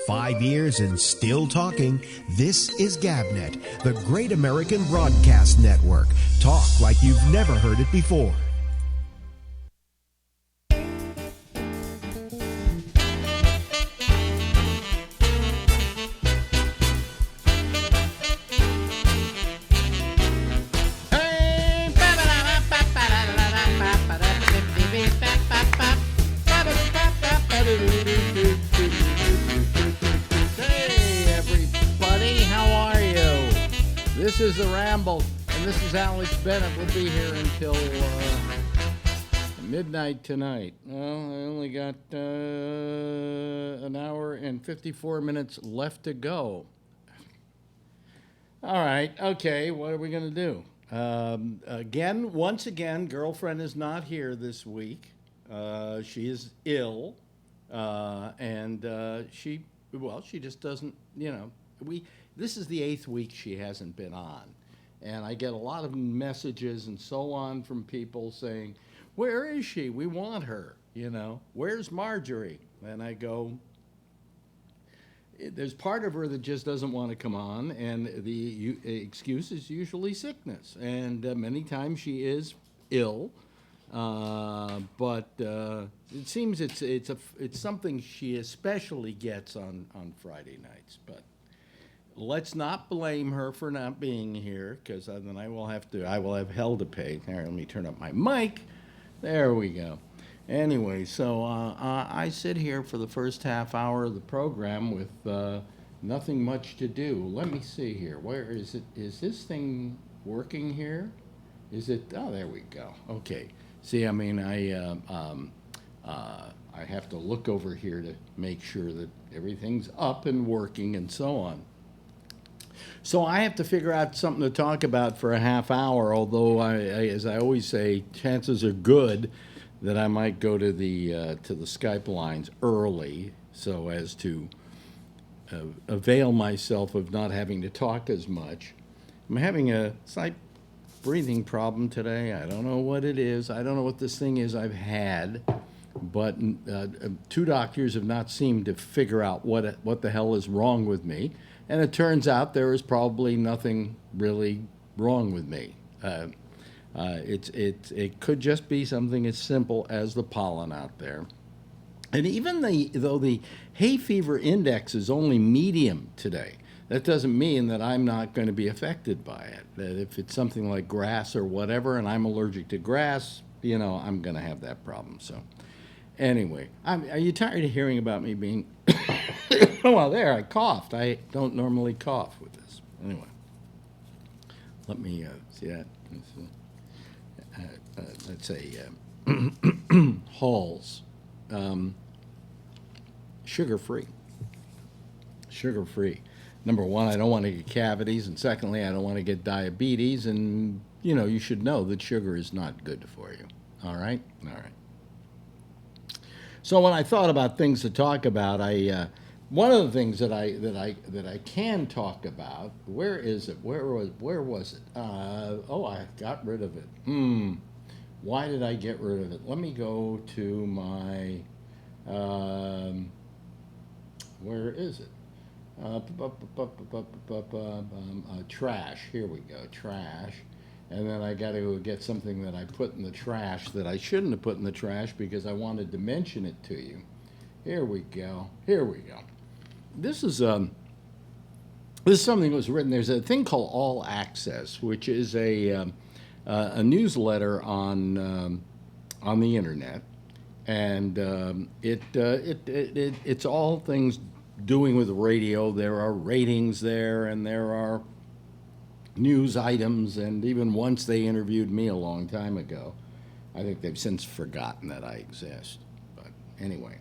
5 years and still talking. This is GabNet, the Great American Broadcast Network. Talk like you've never heard it before. This is the Ramble, and this is Alex Bennett. We'll be here until midnight tonight. Well, I only got an hour and 54 minutes left to go. All right, okay, what are we going to do? Once again, girlfriend is not here this week. She is ill, and she just doesn't, this is the 8th week she hasn't been on. And I get a lot of messages and so on from people saying, where is she? We want her, Where's Marjorie? And I go, there's part of her that just doesn't want to come on, and the excuse is usually sickness. And many times she is ill, but it seems it's something she especially gets on Friday nights. But let's not blame her for not being here, because then I will have hell to pay. There, let me turn up my mic. There we go. Anyway, so I sit here for the first half hour of the program with nothing much to do. Let me see here. Where is it? Is this thing working here? Is it? Oh, there we go. Okay. See, I mean, I have to look over here to make sure that everything's up and working and so on. So I have to figure out something to talk about for a half hour, although, as I always say, chances are good that I might go to the Skype lines early so as to avail myself of not having to talk as much. I'm having a slight breathing problem today. I don't know what it is. I don't know what this thing is I've had, but 2 doctors have not seemed to figure out what the hell is wrong with me. And it turns out there is probably nothing really wrong with me. It could just be something as simple as the pollen out there. And even though the hay fever index is only medium today, that doesn't mean that I'm not going to be affected by it. That if it's something like grass or whatever, and I'm allergic to grass, I'm going to have that problem. So anyway, are you tired of hearing about me being... Well, there, I coughed. I don't normally cough with this. Anyway, let me see that. Let's say Halls. Sugar-free. Sugar-free. Number one, I don't want to get cavities, and secondly, I don't want to get diabetes, and, you should know that sugar is not good for you. All right? All right. So when I thought about things to talk about, one of the things that I can talk about, where is it? Where was it? I got rid of it. Why did I get rid of it? Let me go to my, where is it? Trash. Here we go. Trash. And then I got to go get something that I put in the trash that I shouldn't have put in the trash because I wanted to mention it to you. Here we go. Here we go. This is something that was written. There's a thing called All Access, which is a newsletter on the internet, and it's all things doing with radio. There are ratings there, and there are news items, and even once they interviewed me a long time ago. I think they've since forgotten that I exist, but anyway.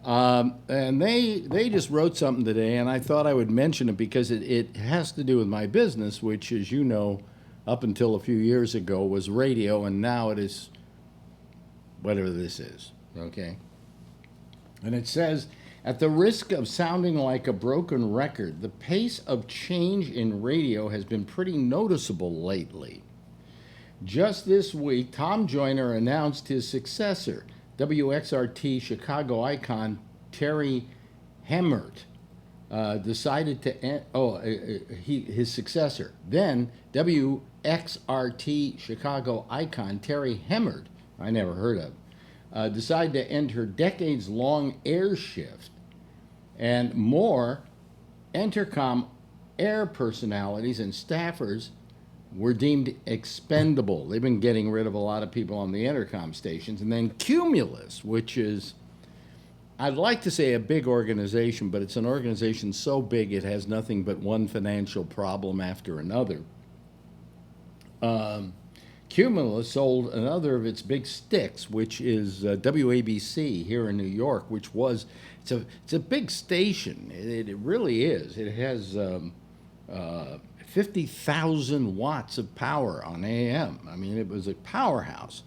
And they just wrote something today, and I thought I would mention it because it has to do with my business, which, as you know, up until a few years ago was radio, and now it is whatever this is, okay? And it says, at the risk of sounding like a broken record, the pace of change in radio has been pretty noticeable lately. Just this week, Tom Joyner announced his successor, WXRT Chicago icon Terry Hemmert, decided to his successor, then WXRT Chicago icon Terry Hemmert, I never heard of, decided to end her decades-long air shift, and more Entercom air personalities and staffers were deemed expendable. They've been getting rid of a lot of people on the Entercom stations. And then Cumulus, which is, I'd like to say a big organization, but it's an organization so big it has nothing but one financial problem after another. Cumulus sold another of its big sticks, which is WABC here in New York, which was, it's a big station. It really is. It has 50,000 watts of power on AM. I mean, it was a powerhouse.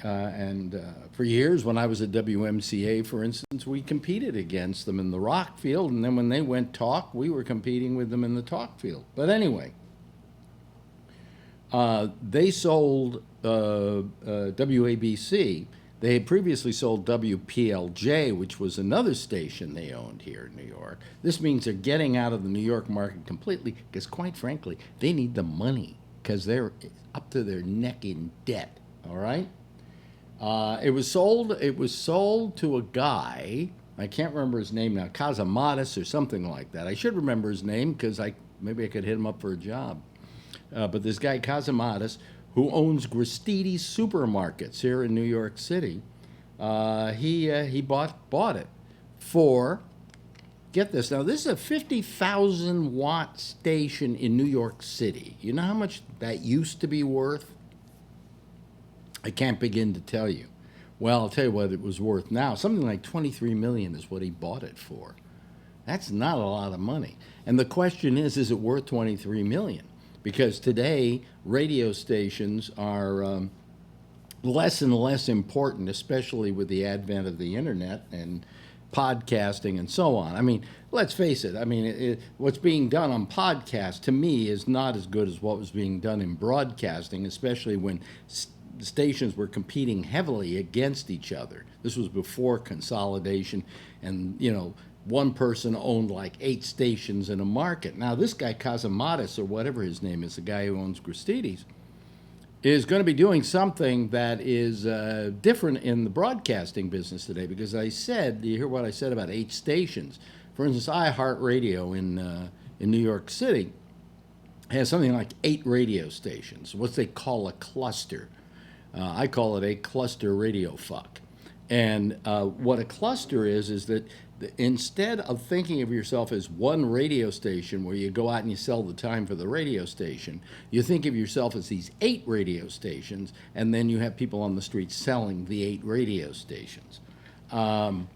And for years, when I was at WMCA, for instance, we competed against them in the rock field, and then when they went talk, we were competing with them in the talk field. But anyway, they sold WABC. They had previously sold WPLJ, which was another station they owned here in New York. This means they're getting out of the New York market completely because, quite frankly, they need the money because they're up to their neck in debt, all right? It was sold to a guy, I can't remember his name now, Casamatis or something like that. I should remember his name because maybe I could hit him up for a job. But this guy, Casamatis, who owns Gristedes Supermarkets here in New York City, he bought it for, get this, now this is a 50,000 watt station in New York City. You know how much that used to be worth? I can't begin to tell you. Well, I'll tell you what it was worth now. Something like $23 million is what he bought it for. That's not a lot of money. And the question is it worth $23 million? Because today, radio stations are less and less important, especially with the advent of the internet and podcasting and so on. I mean, let's face it. I mean, what's being done on podcasts, to me, is not as good as what was being done in broadcasting, especially when stations were competing heavily against each other. This was before consolidation and, one person owned like 8 stations in a market. Now, this guy, Casamatis, or whatever his name is, the guy who owns Gristedes, is going to be doing something that is different in the broadcasting business today. Because I said, you hear what I said about 8 stations. For instance, iHeartRadio in New York City has something like 8 radio stations, what they call a cluster. I call it a cluster radio fuck. And what a cluster is that instead of thinking of yourself as one radio station where you go out and you sell the time for the radio station, you think of yourself as these 8 radio stations, and then you have people on the street selling the 8 radio stations. And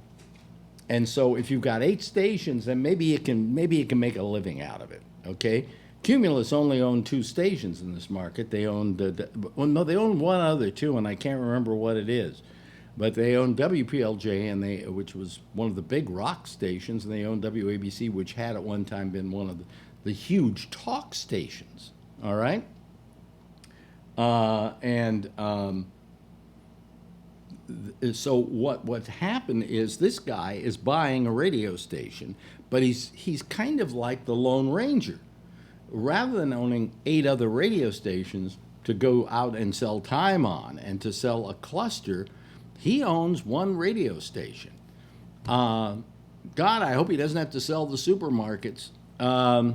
so if you've got 8 stations, then maybe you can make a living out of it, okay? Cumulus only owned 2 stations in this market. They owned, they owned one other too, and I can't remember what it is. But they owned WPLJ, which was one of the big rock stations, and they owned WABC, which had at one time been one of the huge talk stations. All right? So what's happened is this guy is buying a radio station, but he's kind of like the Lone Ranger. Rather than owning 8 other radio stations to go out and sell time on and to sell a cluster, he owns 1 radio station. God, I hope he doesn't have to sell the supermarkets. I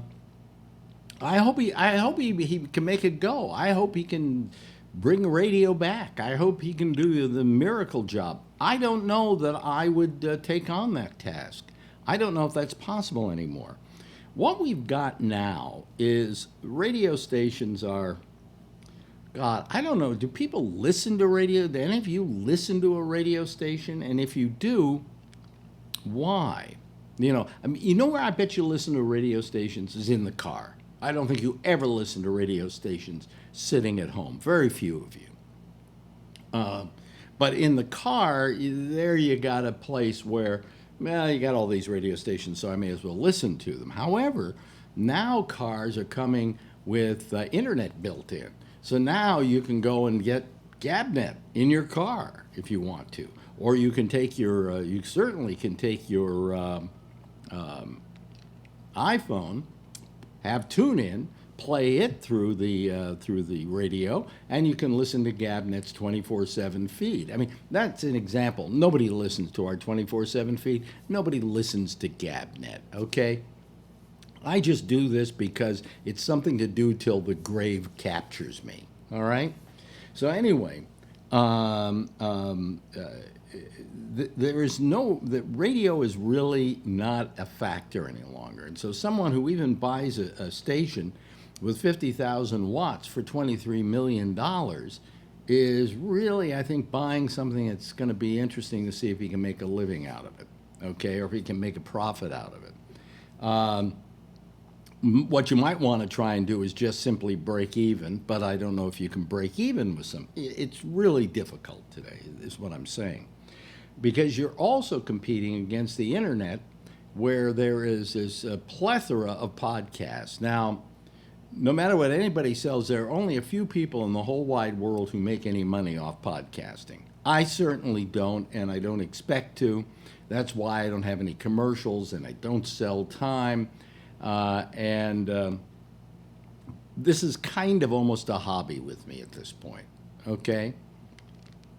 hope he can make it go. I hope he can bring radio back. I hope he can do the miracle job. I don't know that I would take on that task. I don't know if that's possible anymore. What we've got now is radio stations are, God, I don't know, do people listen to radio? Do any of you listen to a radio station? And if you do, why? Where I bet you listen to radio stations is in the car. I don't think you ever listen to radio stations sitting at home. Very few of you. But in the car, there you got a place where, you got all these radio stations, so I may as well listen to them. However, now cars are coming with internet built in. So now you can go and get GabNet in your car if you want to. Or you can take you certainly can take your iPhone, have TuneIn, play it through the radio, and you can listen to Gabnet's 24/7 feed. I mean, that's an example. Nobody listens to our 24/7 feed. Nobody listens to Gabnet, okay? I just do this because it's something to do till the grave captures me, all right? So anyway, the radio is really not a factor any longer. And so someone who even buys a station with 50,000 watts for $23 million is really, I think, buying something that's going to be interesting to see if he can make a living out of it, okay, or if he can make a profit out of it. What you might want to try and do is just simply break even, but I don't know if you can break even with some. It's really difficult today, is what I'm saying, because you're also competing against the internet, where there is this plethora of podcasts. Now, no matter what anybody sells, there are only a few people in the whole wide world who make any money off podcasting. I certainly don't, and I don't expect to. That's why I don't have any commercials, and I don't sell time. This is kind of almost a hobby with me at this point, okay?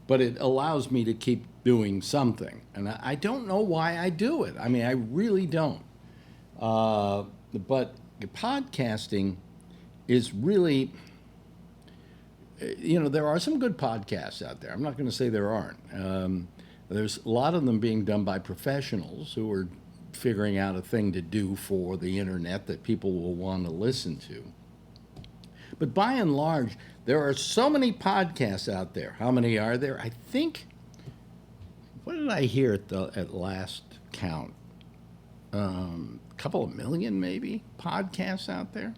But it allows me to keep doing something. And I don't know why I do it. I mean, I really don't. But podcasting is really, there are some good podcasts out there. I'm not going to say there aren't. There's a lot of them being done by professionals who are figuring out a thing to do for the internet that people will want to listen to. But by and large, there are so many podcasts out there. How many are there? I think, what did I hear at last count? A couple of million, maybe, podcasts out there.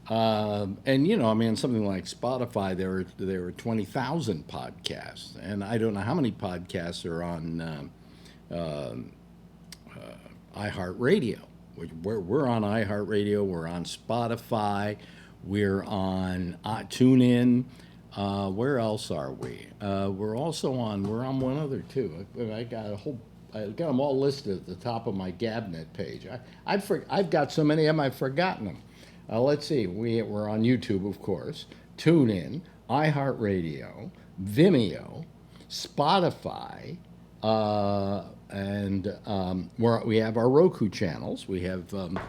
And something like Spotify, there are 20,000 podcasts, and I don't know how many podcasts are on iHeartRadio. We're on iHeartRadio. We're on Spotify. We're on TuneIn. Where else are we? We're on one other too. I got them all listed at the top of my Gabnet page. I've got so many of them I've forgotten them. Let's see. We're on YouTube, of course. TuneIn, iHeartRadio, Vimeo, Spotify. We have our Roku channels. We have the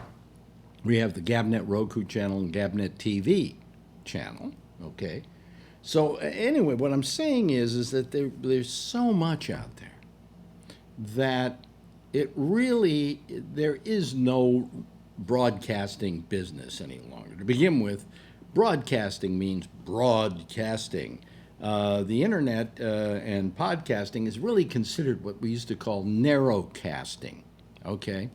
Gabnet Roku channel and Gabnet TV channel. Okay, so anyway, what I'm saying is that there's so much out there that there is no broadcasting business any longer. To begin with, broadcasting means broadcasting. The internet and podcasting is really considered what we used to call narrowcasting, okay?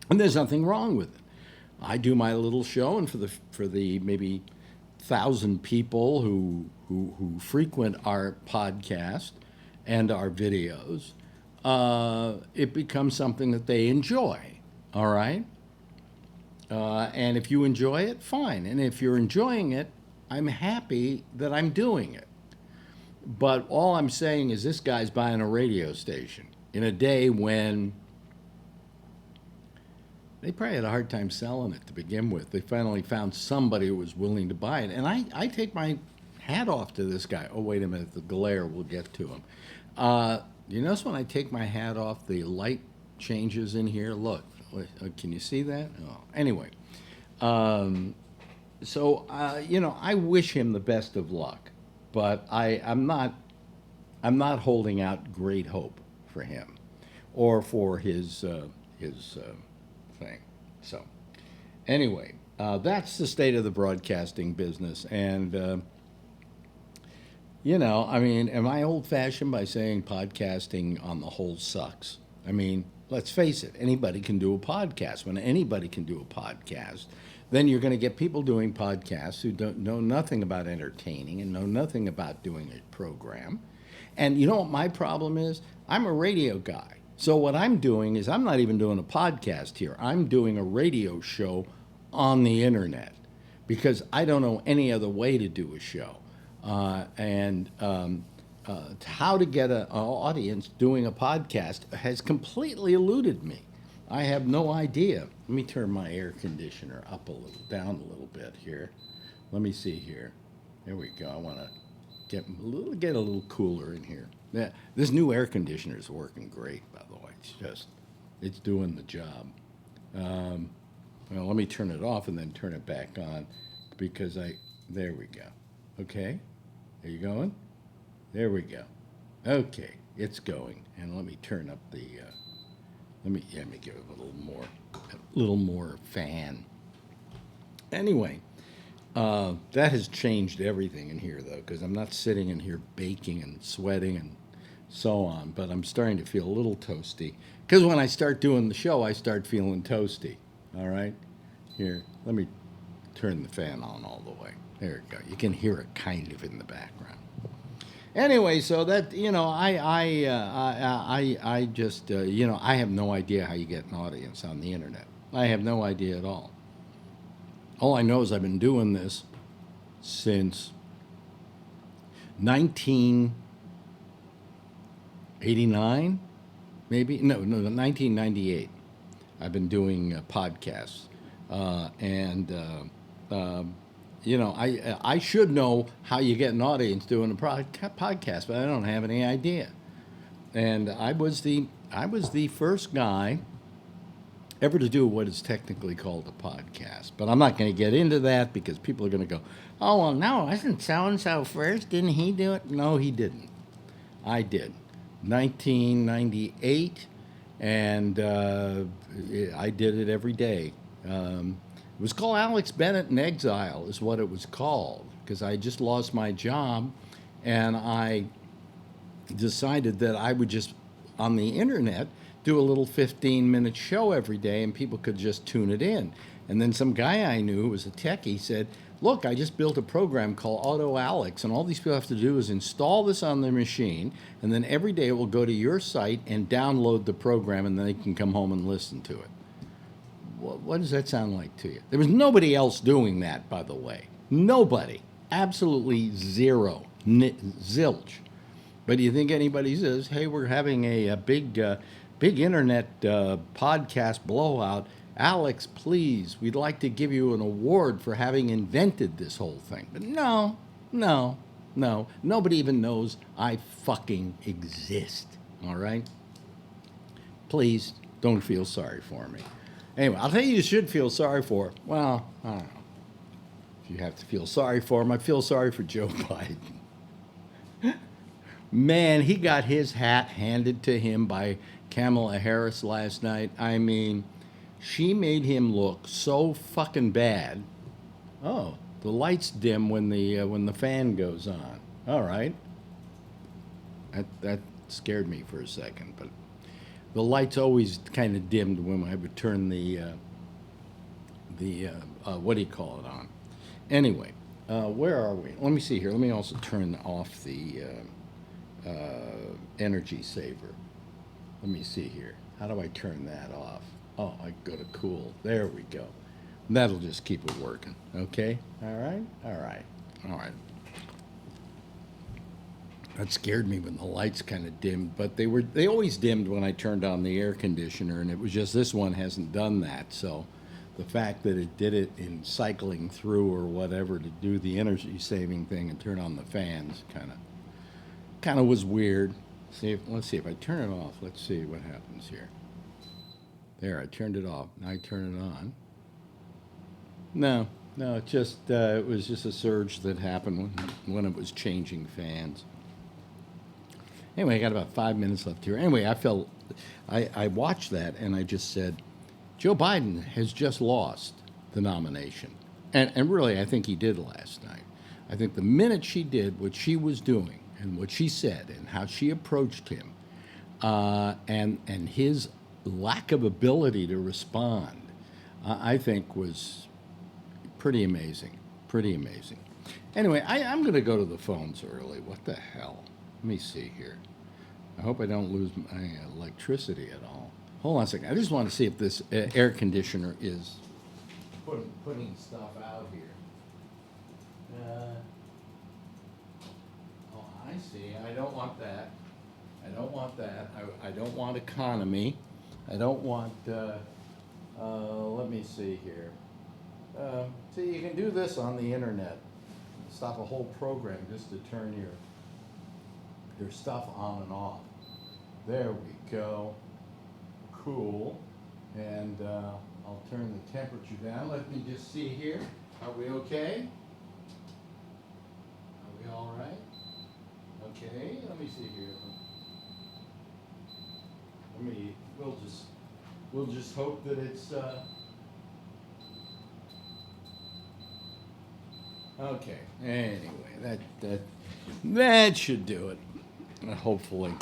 And there's nothing wrong with it. I do my little show, and for the maybe 1,000 people who frequent our podcast and our videos, it becomes something that they enjoy, all right? And if you enjoy it, fine. And if you're enjoying it, I'm happy that I'm doing it. But all I'm saying is this guy's buying a radio station in a day when they probably had a hard time selling it to begin with. They finally found somebody who was willing to buy it. And I take my hat off to this guy. Oh, wait a minute, the glare, we'll get to him. You notice when I take my hat off, the light changes in here? Look, can you see that? Oh, anyway, I wish him the best of luck. But I'm not holding out great hope for him or for his thing. So anyway, that's the state of the broadcasting business. And, am I old-fashioned by saying podcasting on the whole sucks? I mean, let's face it, anybody can do a podcast. When anybody can do a podcast, then you're going to get people doing podcasts who don't know nothing about entertaining and know nothing about doing a program. And you know what my problem is? I'm a radio guy. So what I'm doing is I'm not even doing a podcast here. I'm doing a radio show on the internet because I don't know any other way to do a show. How to get an audience doing a podcast has completely eluded me. I have no idea. Let me turn my air conditioner up a little, down a little bit here. Let me see here. There we go. I want to get a little cooler in here. Yeah, this new air conditioner is working great, by the way. It's doing the job. Well, let me turn it off and then turn it back on because there we go. Okay, are you going? There we go. Okay, it's going. And let me turn up the, let me give it a little more fan. Anyway, that has changed everything in here though, because I'm not sitting in here baking and sweating and so on, but I'm starting to feel a little toasty. Because when I start doing the show, I start feeling toasty. All right? Here, let me turn the fan on all the way. There we go. You can hear it kind of in the background. Anyway, so that, I just, I have no idea how you get an audience on the internet. I have no idea at all. All I know is I've been doing this since 1989, maybe? No, 1998. I've been doing podcasts. I should know how you get an audience doing a podcast, but I don't have any idea. And I was the first guy ever to do what is technically called a podcast. But I'm not going to get into that because people are going to go, oh, well, no, wasn't so-and-so first? Didn't he do it? No, he didn't. I did. 1998, and I did it every day. It was called Alex Bennett in Exile is what it was called because I just lost my job, and I decided that I would just, on the internet, do a little 15-minute show every day and people could just tune it in. And then some guy I knew who was a techie said, look, I just built a program called Auto Alex, and all these people have to do is install this on their machine, and then every day it will go to your site and download the program, and then they can come home and listen to it. What does that sound like to you? There was nobody else doing that, by the way. Nobody. Absolutely zero. Zilch. But do you think anybody says, hey, we're having a big internet podcast blowout. Alex, please, we'd like to give you an award for having invented this whole thing. But no. Nobody even knows I fucking exist. All right? Please don't feel sorry for me. Anyway, I'll tell you should feel sorry for. Well, I don't know. If you have to feel sorry for him, I feel sorry for Joe Biden. Man, he got his hat handed to him by Kamala Harris last night. I mean, she made him look so fucking bad. Oh, the lights dim when the fan goes on. All right. That scared me for a second, but the lights always kind of dimmed when I would turn the what do you call it on? Anyway, where are we? Let me see here. Let me also turn off the energy saver. Let me see here. How do I turn that off? Oh, I go to cool. There we go. That'll just keep it working. Okay? All right? All right. All right. That scared me when the lights kind of dimmed, but they always dimmed when I turned on the air conditioner, and it was just this one hasn't done that. So the fact that it did it in cycling through or whatever to do the energy saving thing and turn on the fans kind of was weird. Let's see if I turn it off. Let's see what happens here. There, I turned it off. Now I turn it on. No, it was just a surge that happened when it was changing fans. Anyway, I got about 5 minutes left here. Anyway, I watched that and I just said, Joe Biden has just lost the nomination. And really, I think he did last night. I think the minute she did what she was doing and what she said and how she approached him and his lack of ability to respond, I think was pretty amazing. Pretty amazing. Anyway, I'm going to go to the phones early. What the hell? Let me see here. I hope I don't lose my electricity at all. Hold on a second. I just want to see if this air conditioner is putting stuff out here. Oh, I see. I don't want that. I don't want that. I don't want economy. I don't want, let me see here. See, you can do this on the internet. Stop a whole program just to turn your stuff on and off. There we go. Cool. And I'll turn the temperature down. Let me just see here. Are we okay? Are we all right? Okay, let me see here. We'll just hope that it's, okay, anyway, that should do it, hopefully.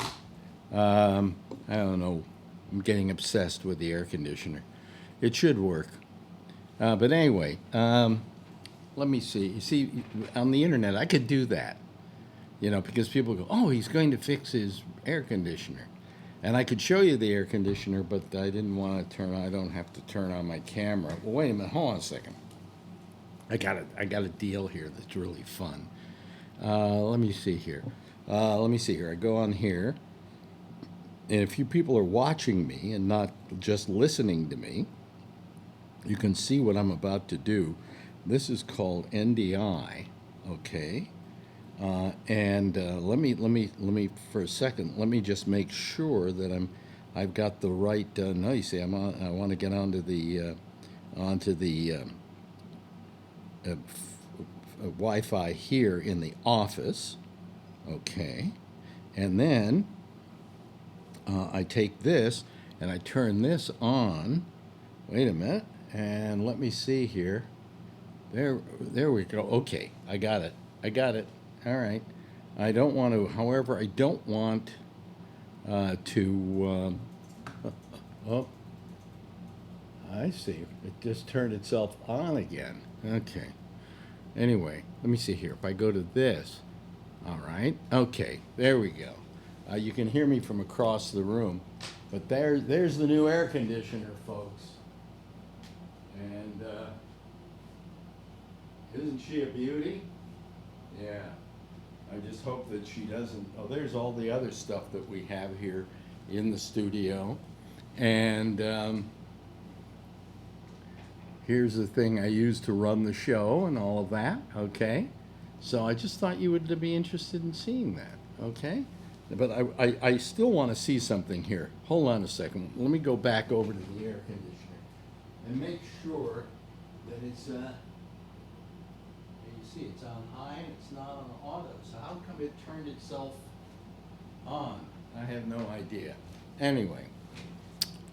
I don't know, I'm getting obsessed with the air conditioner. It should work. But anyway, let me see. You see, on the internet, I could do that, because people go, oh, he's going to fix his air conditioner. And I could show you the air conditioner, but I didn't want to I don't have to turn on my camera. Well, wait a minute, hold on a second. I got a deal here that's really fun. Let me see here. I go on here, and if you people are watching me and not just listening to me, you can see what I'm about to do. This is called NDI, okay? And let me for a second. Let me just make sure that I've got the right. No, you see, I want to get onto the Wi-Fi here in the office. Okay, and then I take this and I turn this on. Wait a minute, and let me see here. There we go. Okay, I got it. All right. I don't want to, however, I don't want to, oh, I see. It just turned itself on again. Okay. Anyway, let me see here. If I go to this, all right. Okay, there we go. You can hear me from across the room. But there's the new air conditioner, folks. And isn't she a beauty? Yeah. I just hope that she doesn't. Oh, there's all the other stuff that we have here in the studio. And here's the thing I use to run the show and all of that, okay? So I just thought you would be interested in seeing that, okay? But I still want to see something here. Hold on a second. Let me go back over to the air conditioner and make sure that it's, you see it's on high and it's not on auto. So how come it turned itself on? I have no idea. Anyway,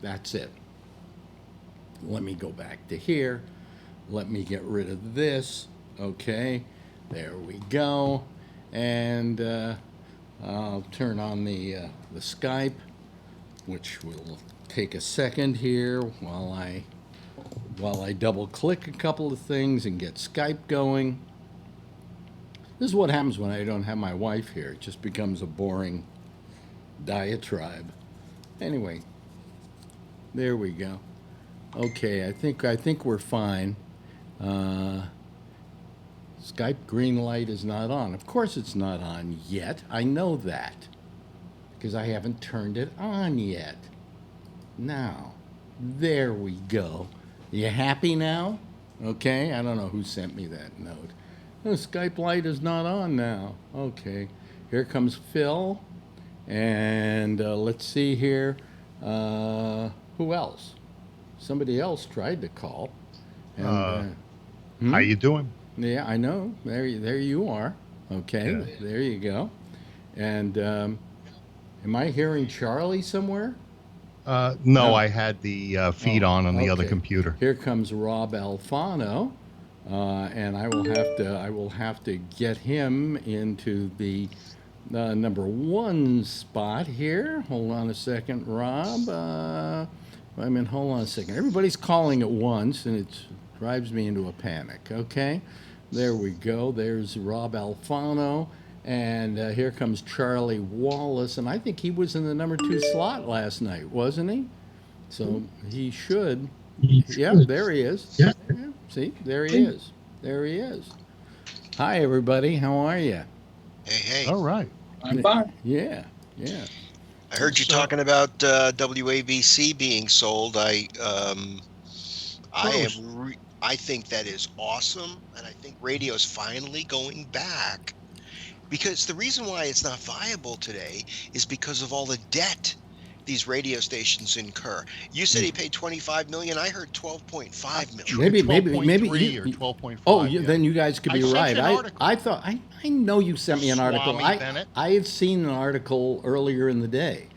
that's it. Let me go back to here. Let me get rid of this. Okay, there we go. And I'll turn on the Skype, which will take a second here while I double click a couple of things and get Skype going. This is what happens when I don't have my wife here. It just becomes a boring diatribe. Anyway, there we go. Okay, I think we're fine. Skype green light is not on. Of course it's not on yet. I know that because I haven't turned it on yet. Now, there we go. You happy now? Okay, I don't know who sent me that note. The Skype light is not on now. Okay, here comes Phil. And let's see here. Who else? Somebody else tried to call. And, how you doing? Yeah, I know. There you are. Okay, yeah. There you go. And am I hearing Charlie somewhere? No, I had the feed on the other computer. Here comes Rob Alfano, and I will have to get him into the number one spot here. Hold on a second, Rob. Hold on a second. Everybody's calling at once, and it drives me into a panic. Okay, there we go. There's Rob Alfano, and here comes Charlie Wallace, and I think he was in the number 2 slot last night, wasn't he? So he should. Yeah, there he is. Yeah. See, there he is. There he is. Hi, everybody. How are you? Hey. All right. I'm fine. Yeah. I heard you talking about WABC being sold. I think that is awesome, and I think radio is finally going back, because the reason why it's not viable today is because of all the debt these radio stations incur. You said he paid $25 million. I heard $12.5 million. Maybe or 12.5. Oh, then you guys could be right. I thought I know you sent me an article. Bennett. I had seen an article earlier in the day.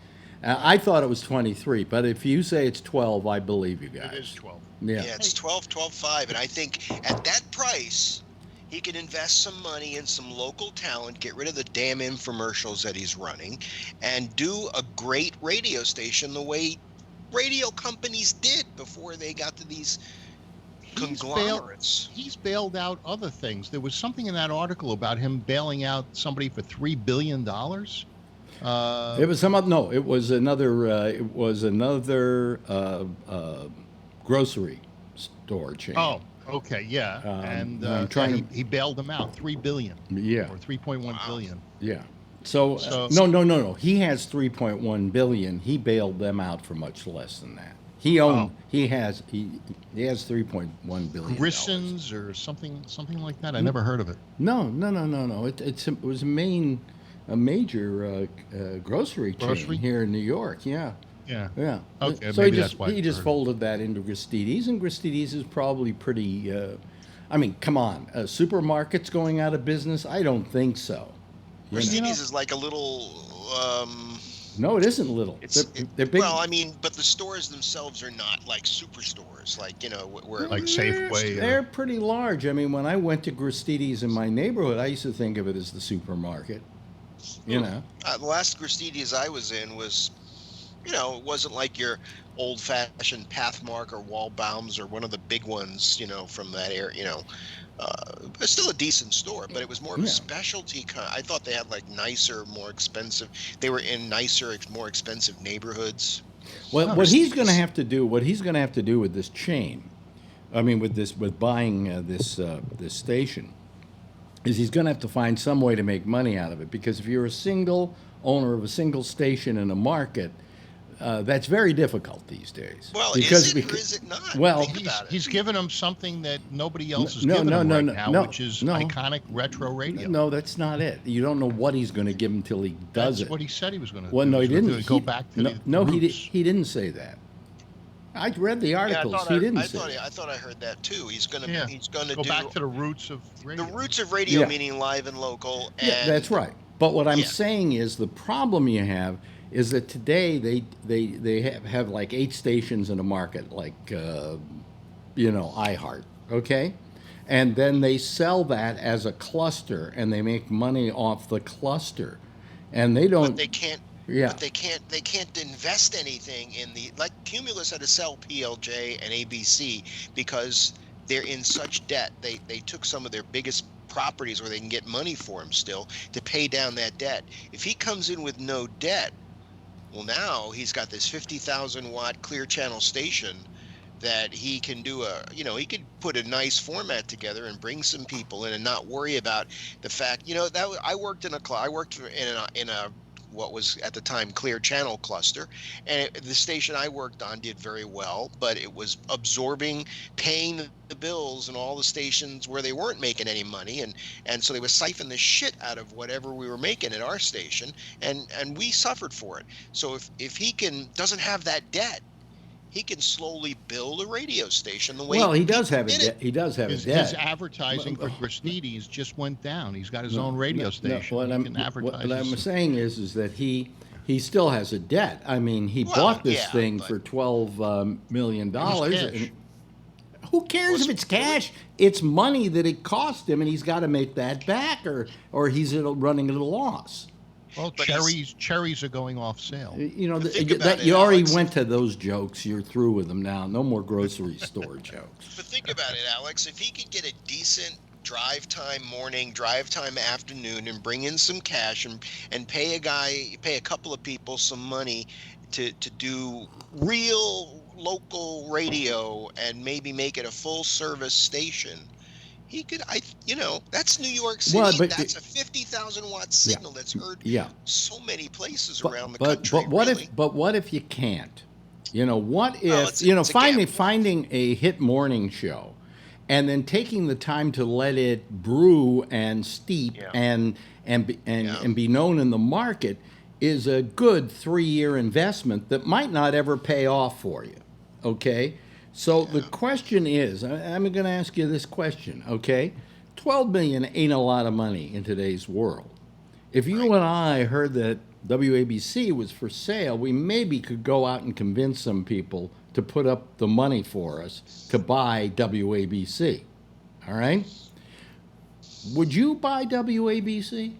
I thought it was 23, but if you say it's 12, I believe you guys. It is 12. Yeah, It's 12.5, and I think at that price, he can invest some money in some local talent, get rid of the damn infomercials that he's running, and do a great radio station the way radio companies did before they got to these conglomerates. He's bailed out other things. There was something in that article about him bailing out somebody for $3 billion. it was some other. No, it was another. It was another grocery store chain. Oh, okay, yeah. And I'm trying he bailed them out, $3 billion. Yeah. Or 3.1 billion. Yeah. So no. He has 3.1 billion. He bailed them out for much less than that. He has 3.1 billion. Grissons or something like that. I never heard of it. No. It was a major grocery chain here in New York. Yeah. Yeah. Okay. So maybe that's why he just folded that into Gristedes, and Gristedes is probably pretty. I mean, come on, supermarkets going out of business? I don't think so. Gristedes is like a little. No, it isn't little. They're big. Well, I mean, but the stores themselves are not like superstores, like where like Safeway. They're pretty large. I mean, when I went to Gristedes in my neighborhood, I used to think of it as the supermarket. The last Gristedes I was in was. It wasn't like your old-fashioned Pathmark or Wallbaum's or one of the big ones, from that area, it's still a decent store, but it was more of a specialty kind. I thought they had like nicer, more expensive. They were in nicer, more expensive neighborhoods. Well, what he's going to have to do with this chain, I mean, with buying this station, is he's going to have to find some way to make money out of it. Because if you're a single owner of a single station in a market, that's very difficult these days. Well, is it or is it not? Well, he's given them something that nobody else is giving them now, which is iconic retro radio. No, that's not it. You don't know what he's going to give him until he does it. That's what he said he was going to do. Well, no, he didn't. Go back to the roots. He didn't say that. I read the articles. He didn't say that. I thought I heard that too. He's going to go back to the roots of radio. The roots of radio, meaning live and local. And that's right. But what I'm saying is the problem you have is that today they have like 8 stations in a market, like iHeart, okay, and then they sell that as a cluster, and they make money off the cluster, and they don't. But they can't. Yeah. But they can't invest anything in like Cumulus had to sell PLJ and ABC because they're in such debt. They took some of their biggest properties where they can get money for them still to pay down that debt. If he comes in with no debt. Well, now he's got this 50,000 watt clear channel station that he can do he could put a nice format together and bring some people in and not worry about the fact, that I worked in a what was at the time clear channel cluster, and the station I worked on did very well, but it was paying the bills and all the stations where they weren't making any money, and so they would siphon the shit out of whatever we were making at our station, and we suffered for it. So if he doesn't have that debt, he can slowly build a radio station the way. Well, he does have a debt. He does have a debt. His advertising for Gristedes just went down. He's got his own radio station. What I'm saying is that he still has a debt. I mean, he bought this thing for $12 million. Who cares if it's cash? It's money that it cost him, and he's got to make that back, or he's running at a loss. Well, cherries are going off sale. You already went to those jokes. You're through with them now. No more grocery store jokes. But think about it, Alex. If he could get a decent drive time morning, drive time afternoon, and bring in some cash and pay a couple of people some money to do real local radio and maybe make it a full service station, He could, that's New York City. Well, but that's a 50,000 watt signal that's heard so many places around the country. But what if you can't? What if finding a hit morning show, and then taking the time to let it brew and steep and be known in the market is a good 3-year investment that might not ever pay off for you. Okay. So the question is, I'm going to ask you this question, okay? $12 million ain't a lot of money in today's world. If you and I heard that WABC was for sale, we maybe could go out and convince some people to put up the money for us to buy WABC. All right? Would you buy WABC?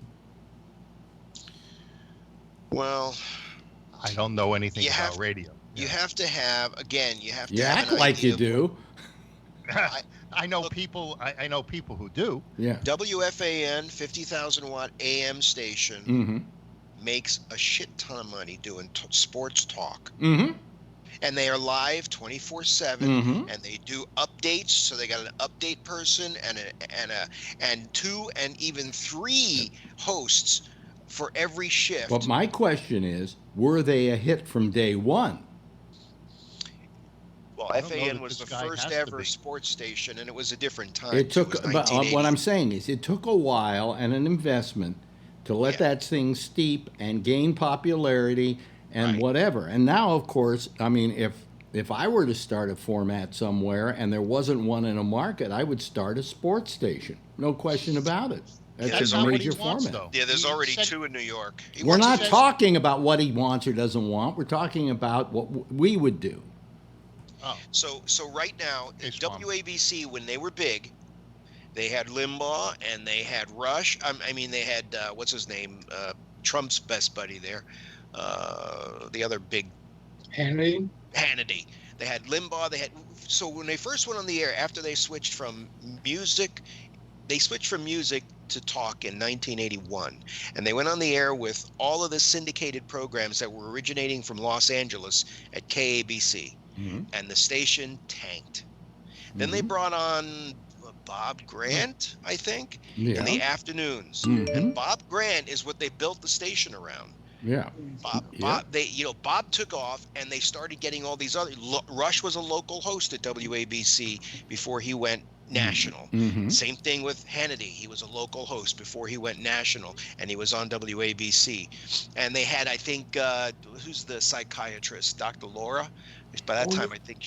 Well, I don't know anything about radio. You have to have, again, you have to You have act an like you idea do. I know people. I know people who do. Yeah. WFAN 50,000 watt AM station makes a shit ton of money doing sports talk. And they are live 24/7, and they do updates. So they got an update person and 2 and even 3 hosts for every shift. But my question is, were they a hit from day one? Well, FAN was the first ever sports station, and it was a different time. It took, but what I'm saying is, it took a while and an investment to let that thing steep and gain popularity and whatever. And now, of course, I mean, if I were to start a format somewhere and there wasn't one in a market, I would start a sports station. No question about it. That's a major format. Yeah, there's already 2 in New York. We're not talking about what he wants or doesn't want. We're talking about what we would do. Oh. So right now, WABC, when they were big, they had Limbaugh and they had Rush. I mean, they had, what's his name? Trump's best buddy there. The other big... Hannity. They had Limbaugh. So when they first went on the air, after they switched from music to talk in 1981, and they went on the air with all of the syndicated programs that were originating from Los Angeles at KABC, and the station tanked. Then they brought on Bob Grant, I think, in the afternoons, and Bob Grant is what they built the station around. Yeah. Bob took off, and they started getting all these other. Rush was a local host at WABC before he went national. Same thing with Hannity. He was a local host before he went national, and he was on WABC. And they had, I think, who's the psychiatrist? Dr. Laura. By that time, I think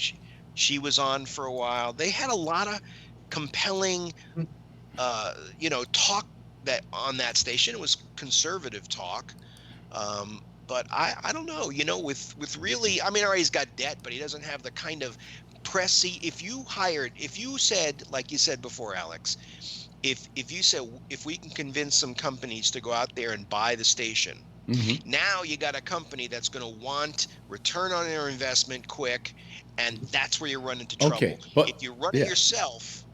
she was on for a while. They had a lot of compelling, talk that on that station. It was conservative talk. But I don't know, with really, I mean, all right, he's got debt, but he doesn't have the kind of press. If you said, like you said before, Alex, if you said, if we can convince some companies to go out there and buy the station, now you got a company that's going to want return on their investment quick, and that's where you run into trouble. Okay, but, if you run it yourself,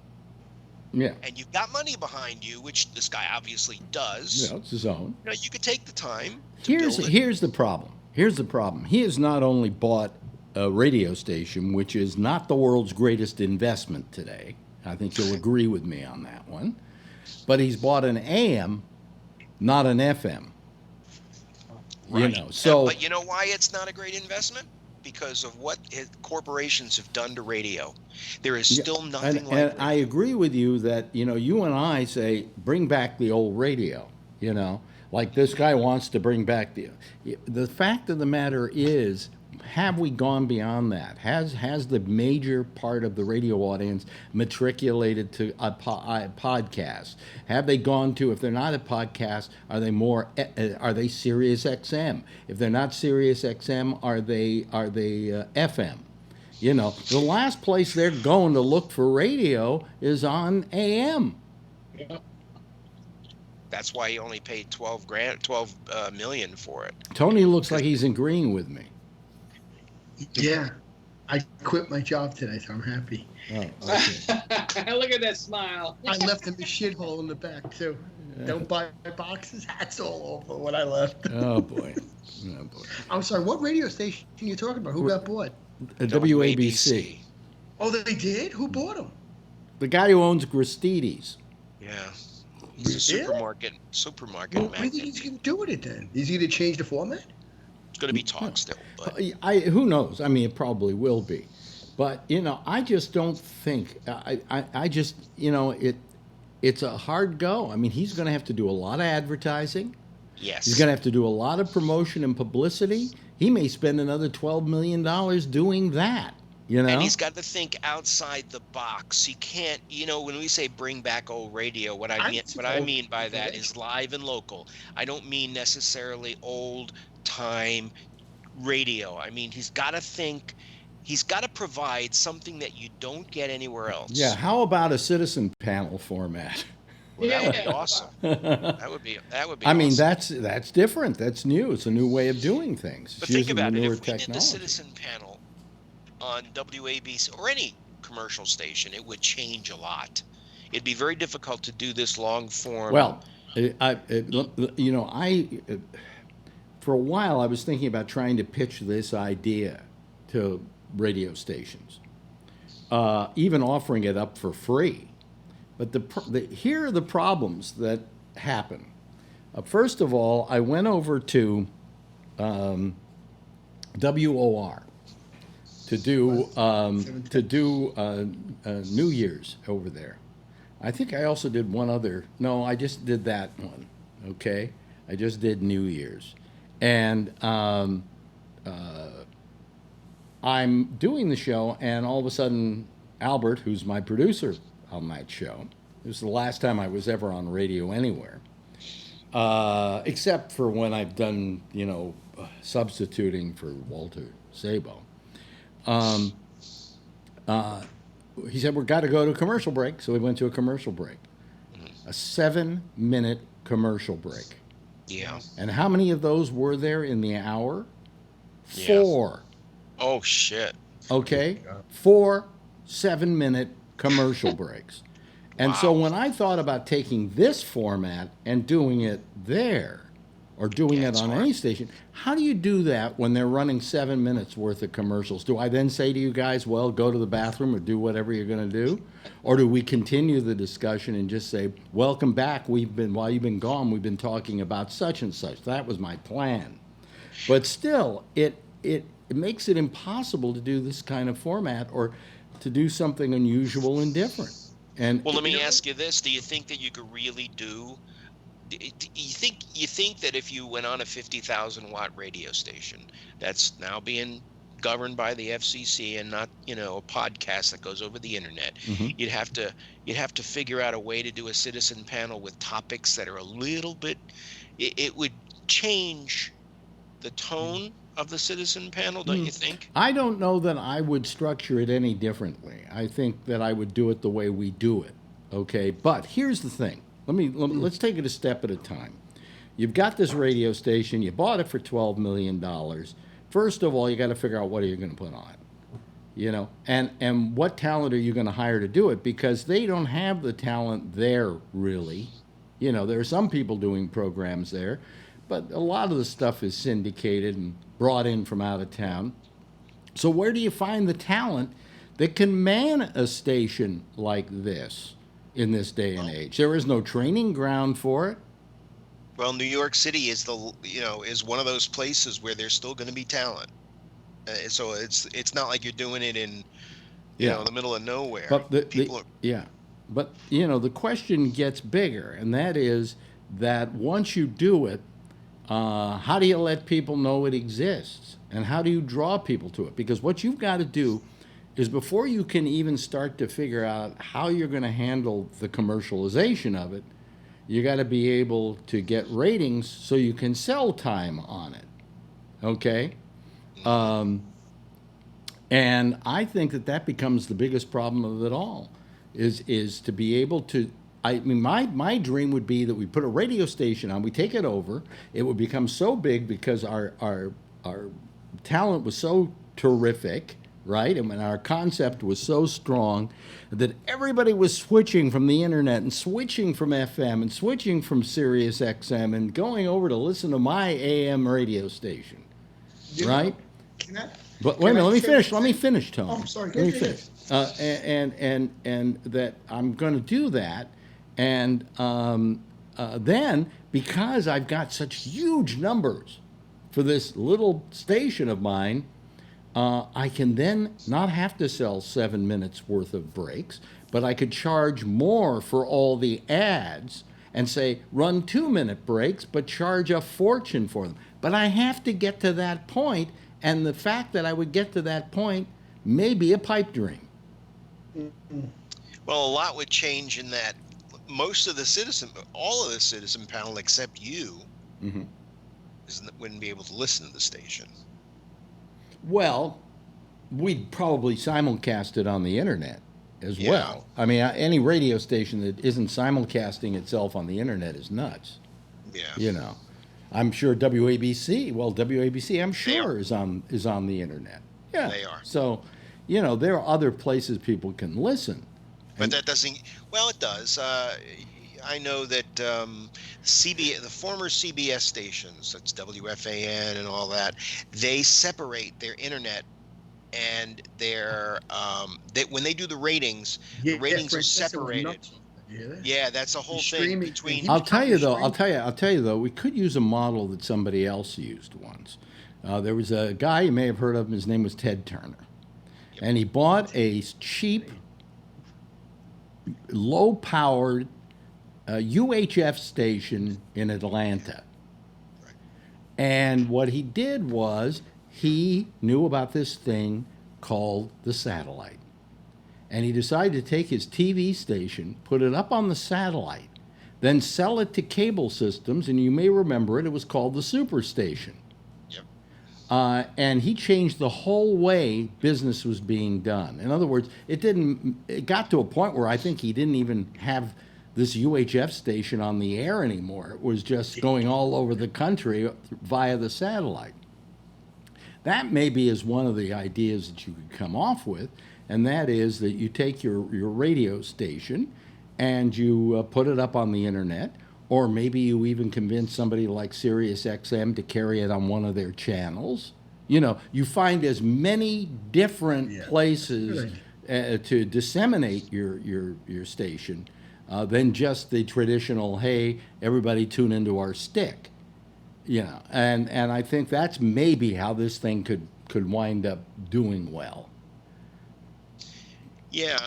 and you've got money behind you, which this guy obviously does. Yeah, it's his own. You could take the time. Here's the problem. Here's the problem. He has not only bought a radio station, which is not the world's greatest investment today. I think you'll agree with me on that one. But he's bought an AM, not an FM. Right. So. But you know why it's not a great investment? Because of what corporations have done to radio. There is still nothing like radio. And I agree with you that, you and I say, bring back the old radio, like this guy wants to bring back the fact of the matter is, have we gone beyond that? Has the major part of the radio audience matriculated to a podcast? Have they gone to, if they're not a podcast, are they Sirius XM? If they're not Sirius XM, are they FM? The last place they're going to look for radio is on AM. Yeah. That's why he only paid $12 million for it. Tony looks like he's agreeing with me. Yeah, I quit my job today, so I'm happy. Oh, okay. Look at that smile. I left him a shithole in the back, too. Yeah. Don't buy boxes, hats all over when I left. Oh, boy. I'm sorry, what radio station are you talking about? Who got bought? WABC. Oh, they did? Who bought them? The guy who owns Gristedes. Yeah. He's a supermarket What do you magnate. think he's going to do with it then? Is he going to change the format? It's going to be talk still. But Who knows? I mean, it probably will be. But, I just don't think, I just, it's a hard go. I mean, he's going to have to do a lot of advertising. yes. He's going to have to do a lot of promotion and publicity. He may spend another $12 million doing that, And he's got to think outside the box. He can't, when we say bring back old radio, what I mean by that is live and local. I don't mean necessarily old time radio. I mean, he's got to think, he's got to provide something that you don't get anywhere else. Yeah, how about a citizen panel format? Well, that would be awesome. That would be I mean, awesome. that's different. That's new. It's a new way of doing things. But It's think using about it. newer If we did the technology. citizen panel on WABC or any commercial station, it would change a lot. It'd be very difficult to do this long form. Well, for a while I was thinking about trying to pitch this idea to radio stations, even offering it up for free. But here are the problems that happen. First of all, I went over to WOR to do New Year's over there. I think I also did one other. No, I just did that one. Okay, I just did New Year's, and I'm doing the show, and all of a sudden, Albert, who's my producer on that show, it was the last time I was ever on radio anywhere, except for when I've done, substituting for Walter Sabo. He said, we've got to go to a commercial break. So we went to a commercial break. A 7-minute commercial break. Yeah. And how many of those were there in the hour? Yeah. 4. Oh, shit. Okay? 4 7-minute commercial breaks. And so when I thought about taking this format and doing it there, or doing it on any station, how do you do that when they're running 7 minutes worth of commercials? Do I then say to you guys, well, go to the bathroom or do whatever you're going to do? Or do we continue the discussion and just say, welcome back, while you've been gone, we've been talking about such and such. That was my plan. But still, it makes it impossible to do this kind of format or to do something unusual and different. And well, let me ask you this. Do you think that you could really do... You think that if you went on a 50,000-watt radio station that's now being governed by the FCC and not, a podcast that goes over the internet, you'd have to figure out a way to do a citizen panel with topics that are a little bit. It would change the tone of the citizen panel, don't you think? I don't know that I would structure it any differently. I think that I would do it the way we do it. Okay, but here's the thing. Let's take it a step at a time. You've got this radio station. You bought it for $12 million. First of all, you got to figure out what are you going to put on it, and what talent are you going to hire to do it, because they don't have the talent there really. There are some people doing programs there, but a lot of the stuff is syndicated and brought in from out of town. So where do you find the talent that can man a station like this? In this day and age, there is no training ground for it. Well, New York City is is one of those places where there's still going to be talent. So it's not like you're doing it in the middle of nowhere. But the question gets bigger, and that is that once you do it, how do you let people know it exists, and how do you draw people to it? Because what you've got to do is before you can even start to figure out how you're going to handle the commercialization of it, you got to be able to get ratings so you can sell time on it. Okay? And I think that becomes the biggest problem of it all, is to be able to... I mean, my dream would be that we put a radio station on, we take it over, it would become so big because our talent was so terrific, right? And when our concept was so strong that everybody was switching from the internet and switching from FM and switching from Sirius XM and going over to listen to my AM radio station, right? But wait a minute, let me finish. Let me finish, Tony. Oh, sorry. Let me finish. And that I'm going to do that, and then because I've got such huge numbers for this little station of mine, I can then not have to sell 7 minutes worth of breaks, but I could charge more for all the ads and say run 2-minute breaks, but charge a fortune for them. But I have to get to that point, and the fact that I would get to that point may be a pipe dream. Well, a lot would change in that most of the all of the citizen panel except you, wouldn't be able to listen to the station. Well, we'd probably simulcast it on the internet as well. I mean, any radio station that isn't simulcasting itself on the internet is nuts. Yeah. You know, I'm sure WABC, I'm sure is on the internet. Yeah. They are. So, you know, there are other places people can listen. But that doesn't. Well, it does. I know that the former CBS stations, that's WFAN and all that, they separate their internet and their when they do the ratings are separated. Yeah, that's a whole thing between. I'll tell you though, we could use a model that somebody else used once. There was a guy you may have heard of him. His name was Ted Turner, and he bought a cheap, low-powered UHF station in Atlanta. And what he did was he knew about this thing called the satellite. And he decided to take his TV station, put it up on the satellite, then sell it to cable systems, and you may remember it was called the Superstation. Yep. And he changed the whole way business was being done. In other words, it got to a point where I think he didn't even have this UHF station on the air anymore. It was just going all over the country via the satellite. That maybe is one of the ideas that you could come off with, and that is that you take your radio station and you put it up on the internet, or maybe you even convince somebody like Sirius XM to carry it on one of their channels. You know, you find as many different places to disseminate your station than just the traditional, hey, everybody tune into our stick. You know, and I think that's maybe how this thing could wind up doing well. Yeah,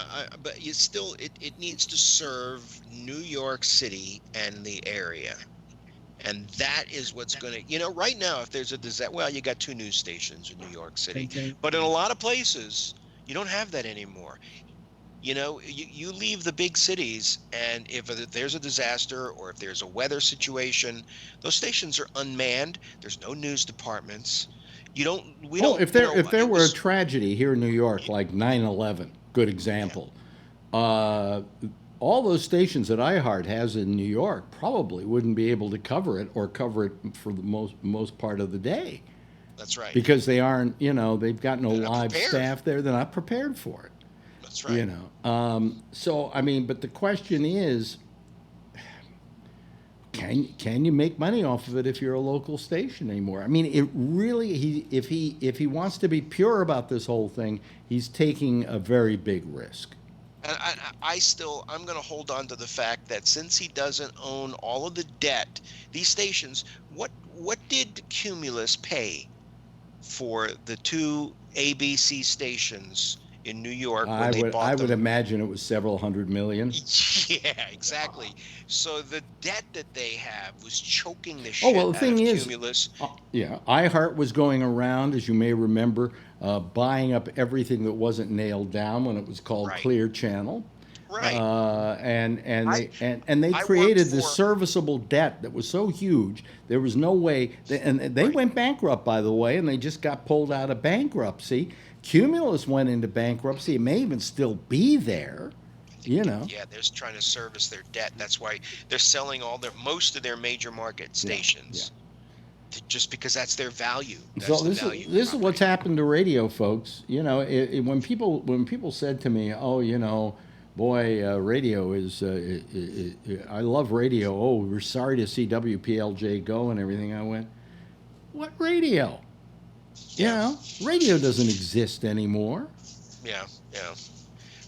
but it needs to serve New York City and the area. And that is what's going to, right now, if there's a disaster, well, you got 2 news stations in New York City. But in a lot of places, you don't have that anymore. You leave the big cities, and if there's a disaster or if there's a weather situation, those stations are unmanned. There's no news departments. If there were a tragedy here in New York, like 9/11, good example, all those stations that iHeart has in New York probably wouldn't be able to cover it, or cover it for the most part of the day. That's right. Because they aren't, they've got no live staff there. They're not prepared for it. That's right. So I mean, but the question is, can you make money off of it if you're a local station anymore? I mean, it really, if he wants to be pure about this whole thing, he's taking a very big risk. And I'm going to hold on to the fact that since he doesn't own all of the debt, these stations, what did Cumulus pay for the 2 ABC stations in New York when they bought them? I would imagine it was several hundred million. Yeah, exactly. So the debt that they have was choking the shit out of Cumulus. iHeart was going around, as you may remember, buying up everything that wasn't nailed down when it was called Clear Channel. Right. And they created this serviceable debt that was so huge there was no way. They went bankrupt, by the way, and they just got pulled out of bankruptcy. Cumulus went into bankruptcy. It may even still be there. Yeah, they're trying to service their debt. That's why they're selling most of their major market stations. Just because that's their value. So this is what's happened to radio, folks. When people said to me, "Oh, boy, radio is I love radio. Oh, we're sorry to see WPLJ go and everything." I went, "What radio? Yeah. radio doesn't exist anymore. Yeah. Yeah.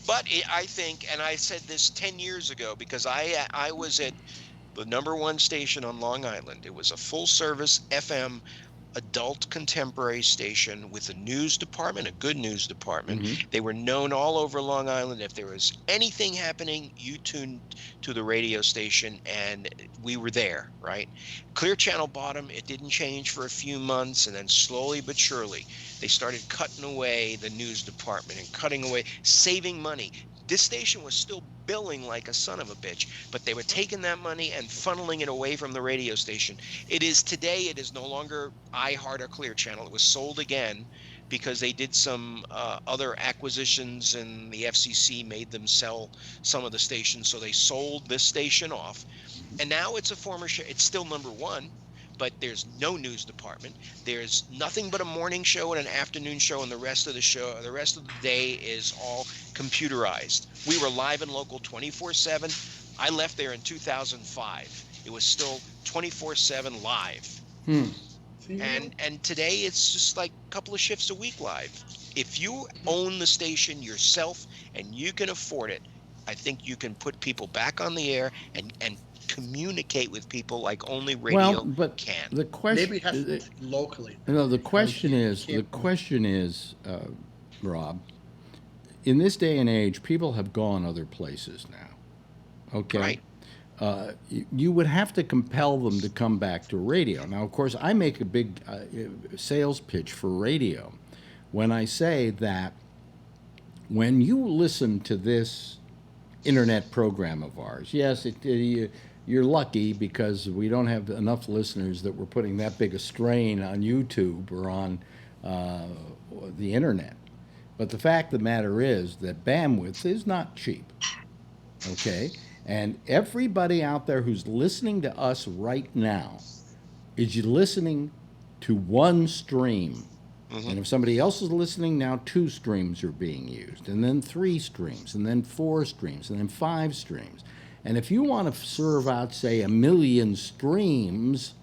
But I think, and I said this 10 years ago, because I was at the #1 station on Long Island. It was a full service FM adult contemporary station with a news department, a good news department. Mm-hmm. They were known all over Long Island. If there was anything happening, you tuned to the radio station and we were there, right? Clear Channel bottom, it didn't change for a few months, and then slowly but surely they started cutting away the news department and cutting away, saving money. This station was still billing like a son of a bitch, but they were taking that money and funneling it away from the radio station. It is no longer iHeart or Clear Channel. It was sold again because they did some other acquisitions, and the FCC made them sell some of the stations. So they sold this station off, and now it's it's still #1. But there's no news department. There's nothing but a morning show and an afternoon show, and the rest of the day is all computerized. We were live and local 24/7. I left there in 2005. It was still 24/7 live. And today it's just like a couple of shifts a week live. If you own the station yourself and you can afford it, I think you can put people back on the air and communicate with people like only radio can. The question, maybe have to locally. No, the question is, Rob, in this day and age, people have gone other places now. Okay. Right. You would have to compel them to come back to radio. Now, of course, I make a big sales pitch for radio when I say that when you listen to this internet program of ours, yes, you're lucky because we don't have enough listeners that we're putting that big a strain on YouTube or on the internet. But the fact of the matter is that bandwidth is not cheap. Okay? And everybody out there who's listening to us right now is listening to one stream. Mm-hmm. And if somebody else is listening now, 2 streams are being used, and then 3 streams, and then 4 streams, and then 5 streams. And if you want to serve out, say, 1 million streams,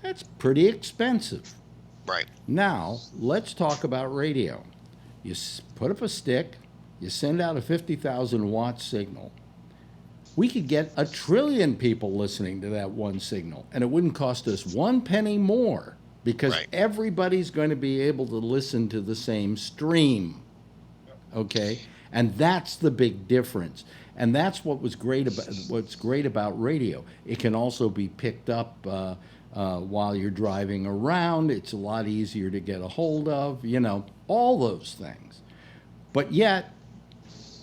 that's pretty expensive. Right. Now, let's talk about radio. You put up a stick, you send out a 50,000 watt signal. We could get 1 trillion people listening to that one signal, and it wouldn't cost us 1 penny more because everybody's going to be able to listen to the same stream. Okay? And that's the big difference. And that's what's great about radio. It can also be picked up while you're driving around. It's a lot easier to get a hold of, all those things. But yet,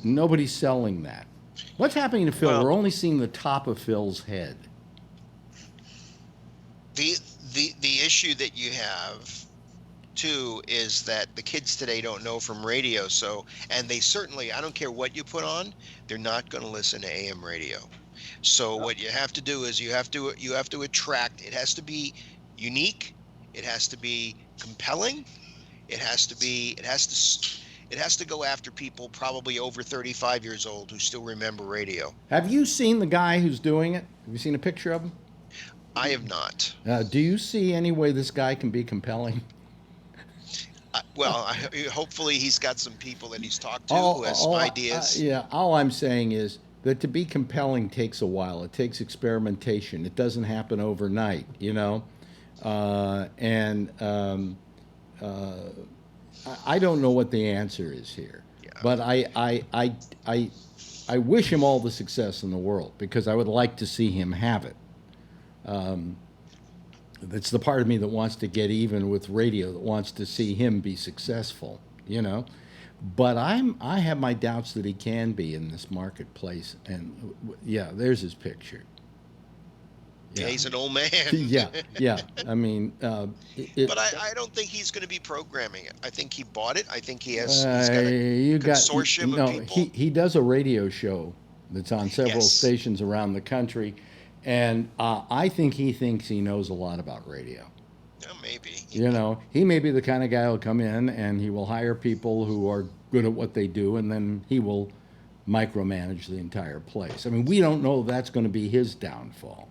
nobody's selling that. What's happening to Phil? We're only seeing the top of Phil's head. The issue that you have too is that the kids today don't know from radio, and they certainly, I don't care what you put on, they're not going to listen to AM radio. So what you have to do is you have to attract. It has to be unique, it has to be compelling, it has to go after people probably over 35 years old who still remember radio. Have you seen the guy who's doing it? Have you seen a picture of him? I have not. Do you see any way this guy can be compelling? Hopefully he's got some people that he's talked to who has some ideas. All I'm saying is that to be compelling takes a while. It takes experimentation. It doesn't happen overnight, I don't know what the answer is here, but I wish him all the success in the world because I would like to see him have it. That's the part of me that wants to get even with radio, that wants to see him be successful, But I have my doubts that he can be in this marketplace. And there's his picture. Yeah, he's an old man. yeah. I mean, but I don't think he's going to be programming it. I think he bought it. I think he's got a consortium of people. He does a radio show that's on several stations around the country. And I think he thinks he knows a lot about radio. Maybe. He may be the kind of guy who'll come in and he will hire people who are good at what they do, and then he will micromanage the entire place. I mean, we don't know that's going to be his downfall,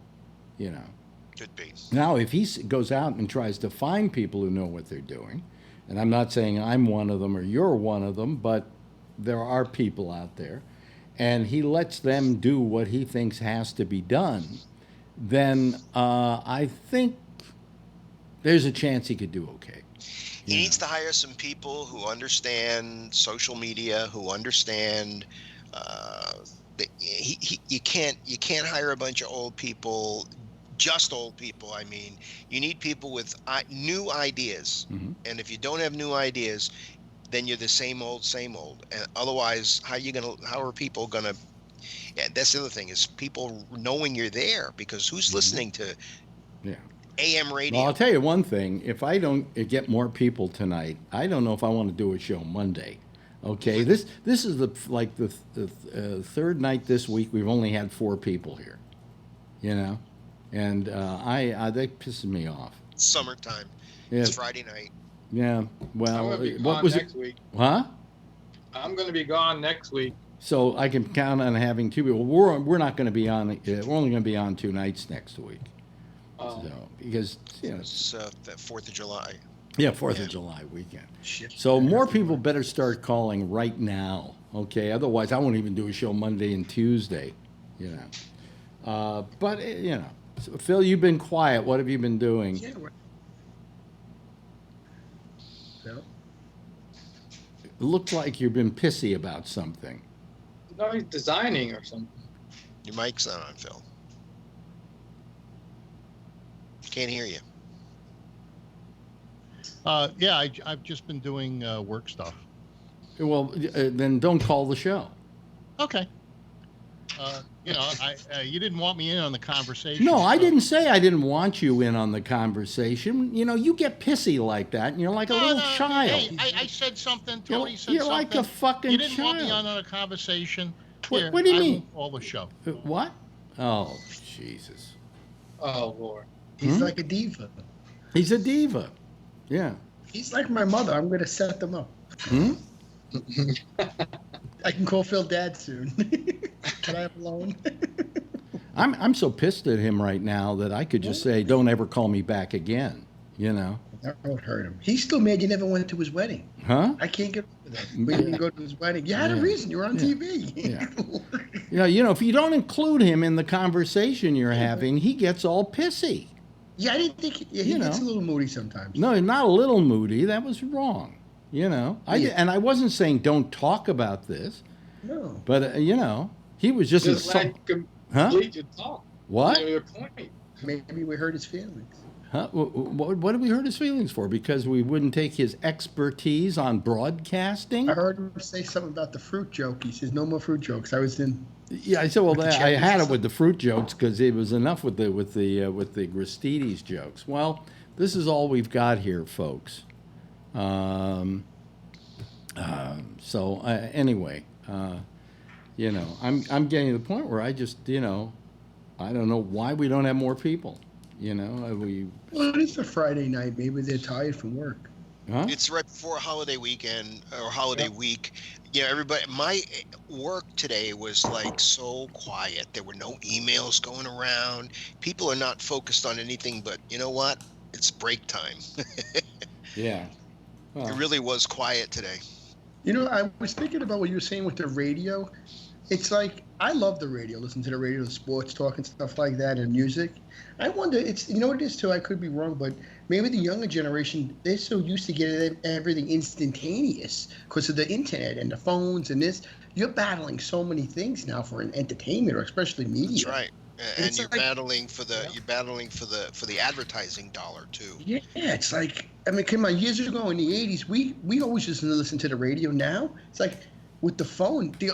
Could be. Now, if he goes out and tries to find people who know what they're doing, and I'm not saying I'm one of them or you're one of them, but there are people out there, and he lets them do what he thinks has to be done, then I think there's a chance he could do okay. He needs to hire some people who understand social media, who understand. You can't hire a bunch of old people. Just old people. I mean, you need people with new ideas. Mm-hmm. And if you don't have new ideas, then you're the same old. And otherwise, how are people gonna? Yeah, that's the other thing is people knowing you're there, because who's listening to AM radio? Well, I'll tell you one thing. If I don't get more people tonight, I don't know if I want to do a show Monday. Okay, this is the third night this week we've only had 4 people here. You know. And they pisses me off. Summertime. Yeah. It's Friday night. Yeah. Well, I'm gonna be what gone was next it? week. Huh? I'm going to be gone next week. So I can count on having 2 people. We're not going to be on. We're only going to be on 2 nights next week. So because It's the 4th of July. Yeah, 4th of July weekend. Shit. So more people better start calling right now. Okay. Otherwise, I won't even do a show Monday and Tuesday. You know. But you know. So, Phil, you've been quiet. What have you been doing? Yeah. Phil? It looked like you've been pissy about something. No, he's designing or something. Your mic's not on, Phil. Can't hear you. Yeah, I've just been doing work stuff. Well, then don't call the show. Okay. You know, you didn't want me in on the conversation. No, I so- didn't say I didn't want you in on the conversation. You know, you get pissy like that, and you're like a little child. Hey, I said something. Tony said You're something. like a fucking You didn't child. want me on a conversation. What- Here, what do you I mean? won't call the show. What? Oh, Jesus. Oh, Lord. He's like a diva. He's a diva. Yeah. He's like my mother. I'm going to set them up. Hmm? I can call Phil Dad soon. Can I have a loan? I'm so pissed at him right now that I could just say, "Don't ever call me back again." You know? That won't hurt him. He's still mad you never went to his wedding. Huh? I can't get over that. We didn't go to his wedding. You had a reason. You were on TV. Yeah. You know, if you don't include him in the conversation you're having, he gets all pissy. Yeah, I didn't think he gets a little moody sometimes. No, not a little moody. That was wrong. You know, and I wasn't saying don't talk about this. No. But you know, he was just Complete your talk. What? Your point. Maybe we hurt his feelings. Huh? What did we hurt his feelings for? Because we wouldn't take his expertise on broadcasting? I heard him say something about the fruit joke. He says no more fruit jokes. I was in. Yeah, I said, well, I had it with the fruit jokes because it was enough with the Gristides jokes. Well, this is all we've got here, folks. Anyway, you know, I'm getting to the point where I just, you know, I don't know why we don't have more people. You know, Well, it's a Friday night. Maybe they're tired from work. Huh? It's right before holiday weekend or holiday week. You know, everybody. My work today was like so quiet. There were no emails going around. People are not focused on anything. But you know what? It's break time. Yeah. Well, It really was quiet today. You know, I was thinking about what you were saying with the radio. It's like, I love the radio, listen to the radio, the sports talk and stuff like that, and music. I wonder, you know what it is too, I could be wrong, but maybe the younger generation, they're so used to getting everything instantaneous because of the internet and the phones and this. You're battling so many things now for an entertainment, or especially media. That's right. And It's you're like- battling for the advertising dollar too. Yeah, it's like, I mean, come on, years ago in the 80s, we always used to listen to the radio. Now, it's like with the phone, the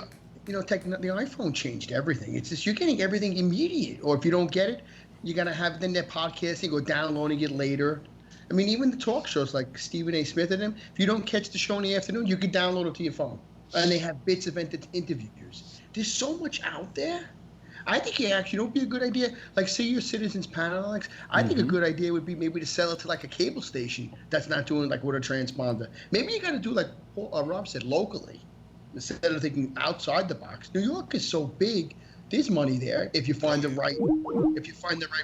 iPhone changed everything. It's just, you're getting everything immediate. Or if you don't get it, you got to have then their podcasting or downloading it later. I mean, even the talk shows like Stephen A. Smith and them, if you don't catch the show in the afternoon, you can download it to your phone. And they have bits of interviews. There's so much out there. I think it actually would be a good idea. Like, say your Citizens Panel, Alex. I think a good idea would be maybe to sell it to like a cable station that's not doing like with a transponder. Maybe you got to do like Rob said, locally, instead of thinking outside the box. New York is so big. there's money there if you find the right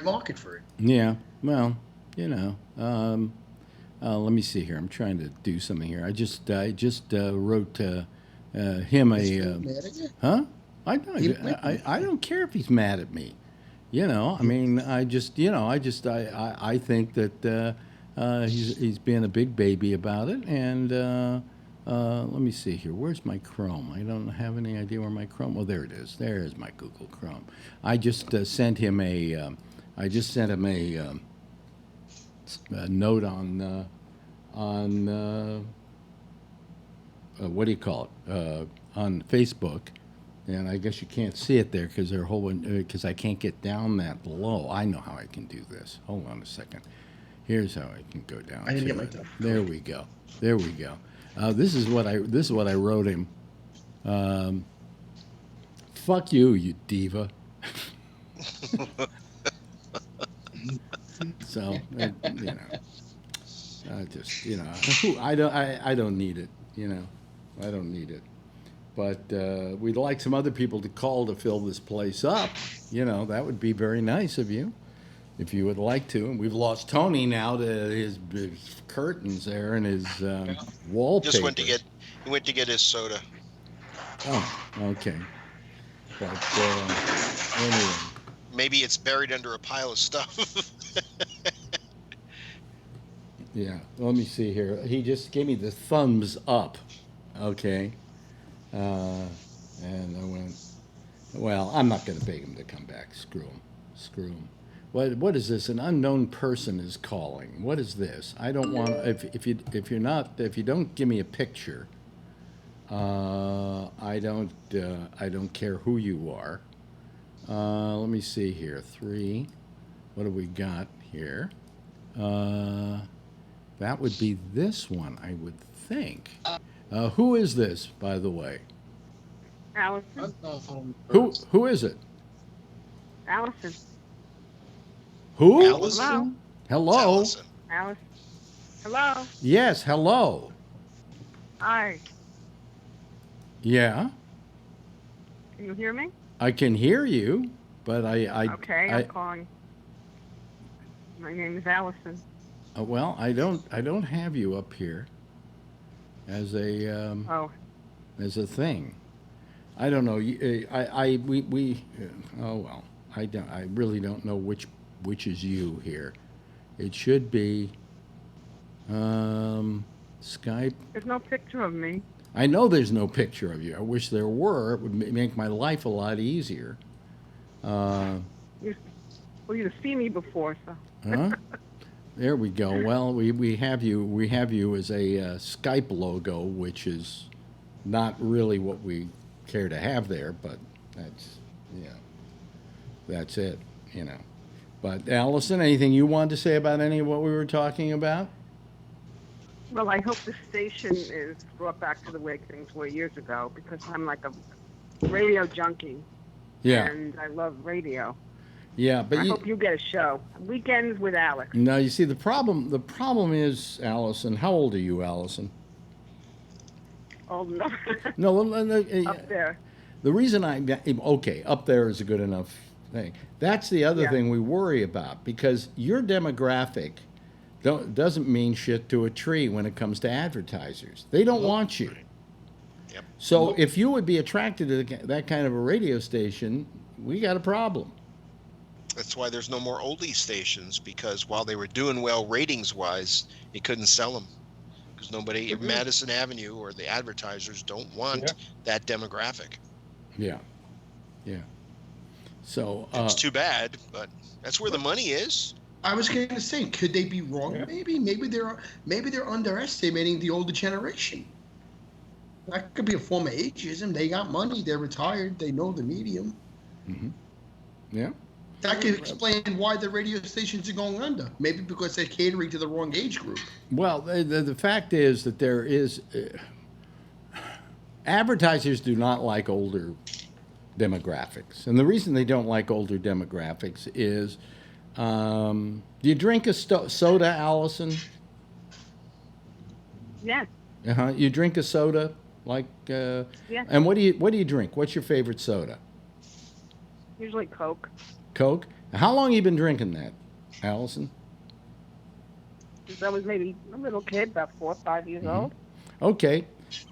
market for it. Yeah. Well, you know. Let me see here. I'm trying to do something here. I just wrote him Is a. Phil mad at you? Huh? He might be. I don't care if he's mad at me. You know, I mean, I think that he's being a big baby about it, and let me see here. Where's my Chrome? I don't have any idea where my Chrome. Oh, there it is. There's my Google Chrome. I just sent him a. I just sent him a note on what do you call it? On Facebook. And I guess you can't see it there because they're because I can't get down that low. I know how I can do this. Hold on a second. Here's how I can go down. I didn't to get my it. stuff. There we go. There we go. This is what I wrote him. Fuck you, you diva. So you know, I don't need it. You know, I don't need it. But we'd like some other people to call to fill this place up. You know, that would be very nice of you, if you would like to. And we've lost Tony now to his curtains there and his wallpaper. He went to get his soda. Oh, okay. But anyway. Maybe it's buried under a pile of stuff. Yeah, let me see here. He just gave me the thumbs up. Okay. And I went, well, I'm not going to beg him to come back. Screw him. Screw him. What is this? An unknown person is calling. What is this? I don't want. If you don't give me a picture, I don't care who you are. Let me see here. 3. What have we got here? That would be this one, I would think. Who is this, by the way? Allison. Who is it? Allison. Who? Allison? Hello. Allison. Allison. Hello. Yes, hello. Hi. Yeah, Can you hear me? I can hear you, but Okay, I'm calling. My name is Allison. Well, I don't have you up here as a as a thing. I don't know. Oh well. I really don't know which is you here. It should be Skype. There's no picture of me. I know there's no picture of you. I wish there were. It would make my life a lot easier. You've seen me before, so. Huh? There we go. Well, we have you as a Skype logo, which is not really what we care to have there, but that's it, you know. But Allison, anything you wanted to say about any of what we were talking about? Well, I hope the station is brought back to the way things were years ago, because I'm like a radio junkie. Yeah. And I love radio. Yeah, but I hope you get a show. Weekends with Alex. No, you see, the problem is, Allison, how old are you, Allison? Old enough. No, Up there. The reason okay, up there is a good enough thing. That's the other thing we worry about, because your demographic doesn't mean shit to a tree when it comes to advertisers. They don't want you. Yep. So if you would be attracted to that kind of a radio station, we got a problem. That's why there's no more oldie stations, because while they were doing well ratings-wise, you couldn't sell them. Because nobody in Madison Avenue or the advertisers don't want that demographic. Yeah. Yeah. So it's too bad, but that's where the money is. I was going to say, could they be wrong? Yeah. Maybe they're underestimating the older generation. That could be a form of ageism. They got money. They're retired. They know the medium. Mm-hmm. Yeah. That could explain why the radio stations are going under. Maybe because they're catering to the wrong age group. Well, the fact is that there is advertisers do not like older demographics, and the reason they don't like older demographics is, do you drink a soda, Allison? Yes. You drink a soda, like? Yeah. And what do you drink? What's your favorite soda? Usually Coke. Coke? How long you been drinking that, Allison? Since I was maybe a little kid, about 4 or 5 years old. Okay.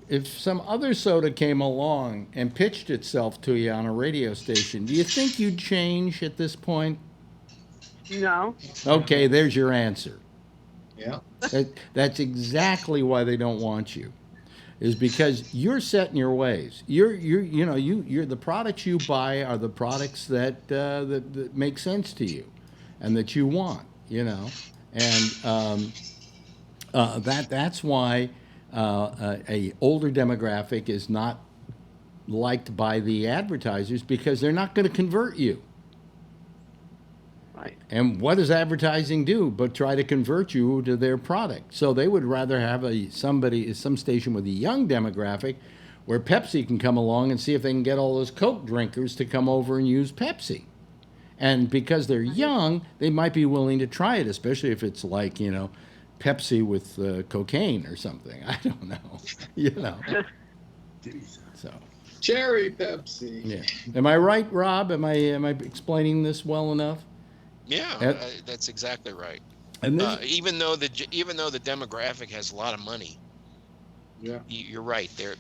If some other soda came along and pitched itself to you on a radio station, do you think you'd change at this point? No. Okay, there's your answer. Yeah. That's exactly why they don't want you, is because you're set in your ways. You're the products you buy are the products that make sense to you, and that you want. And that's why a older demographic is not liked by the advertisers, because they're not going to convert you. Right. And what does advertising do but try to convert you to their product? So they would rather have some station with a young demographic where Pepsi can come along and see if they can get all those Coke drinkers to come over and use Pepsi. And because they're young, they might be willing to try it, especially if it's like, Pepsi with cocaine or something. I don't know. So. Cherry Pepsi. Yeah. Am I right, Rob? Am I explaining this well enough? Yeah, that's exactly right. And even though the demographic has a lot of money, yeah, you're right. They're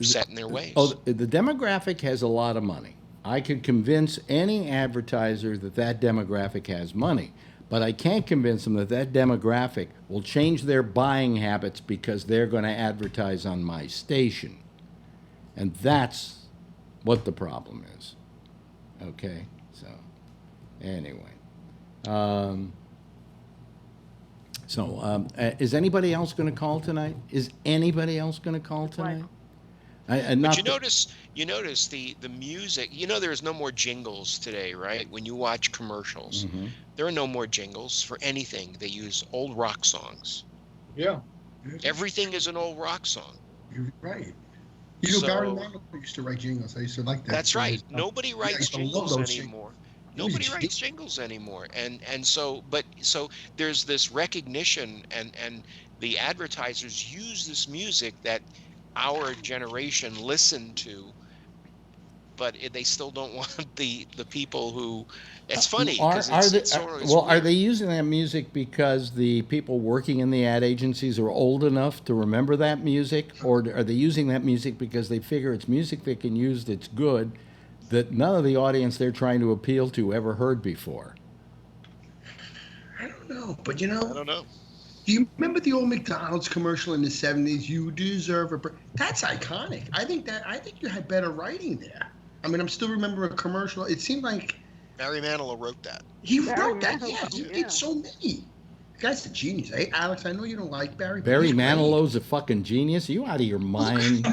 set in their ways. Oh, the demographic has a lot of money. I could convince any advertiser that demographic has money, but I can't convince them that demographic will change their buying habits because they're going to advertise on my station, and that's what the problem is. Okay, so. Anyway, is anybody else going to call tonight? Is anybody else going to call tonight? But you notice the music. There's no more jingles today, right? When you watch commercials, there are no more jingles for anything. They use old rock songs. Yeah. Everything is an old rock song. You're right. Barry Manilow used to write jingles. I used to like that. That's right. Nobody writes jingles anymore. Nobody writes jingles anymore, and so there's this recognition, and the advertisers use this music that our generation listened to, but they still don't want the people who. It's funny because are they using that music because the people working in the ad agencies are old enough to remember that music, or are they using that music because they figure it's music they can use that's good, that none of the audience they're trying to appeal to ever heard before? I don't know, but I don't know. Do you remember the old McDonald's commercial in the 70s? You deserve a break. That's iconic. I think you had better writing there. I mean, I'm still remembering a commercial. It seemed like Barry Manilow wrote that. He wrote that. Yeah, he did so many. The guy's a genius. Hey, Alex, I know you don't like Barry. Barry Manilow's a fucking genius. Are you out of your mind?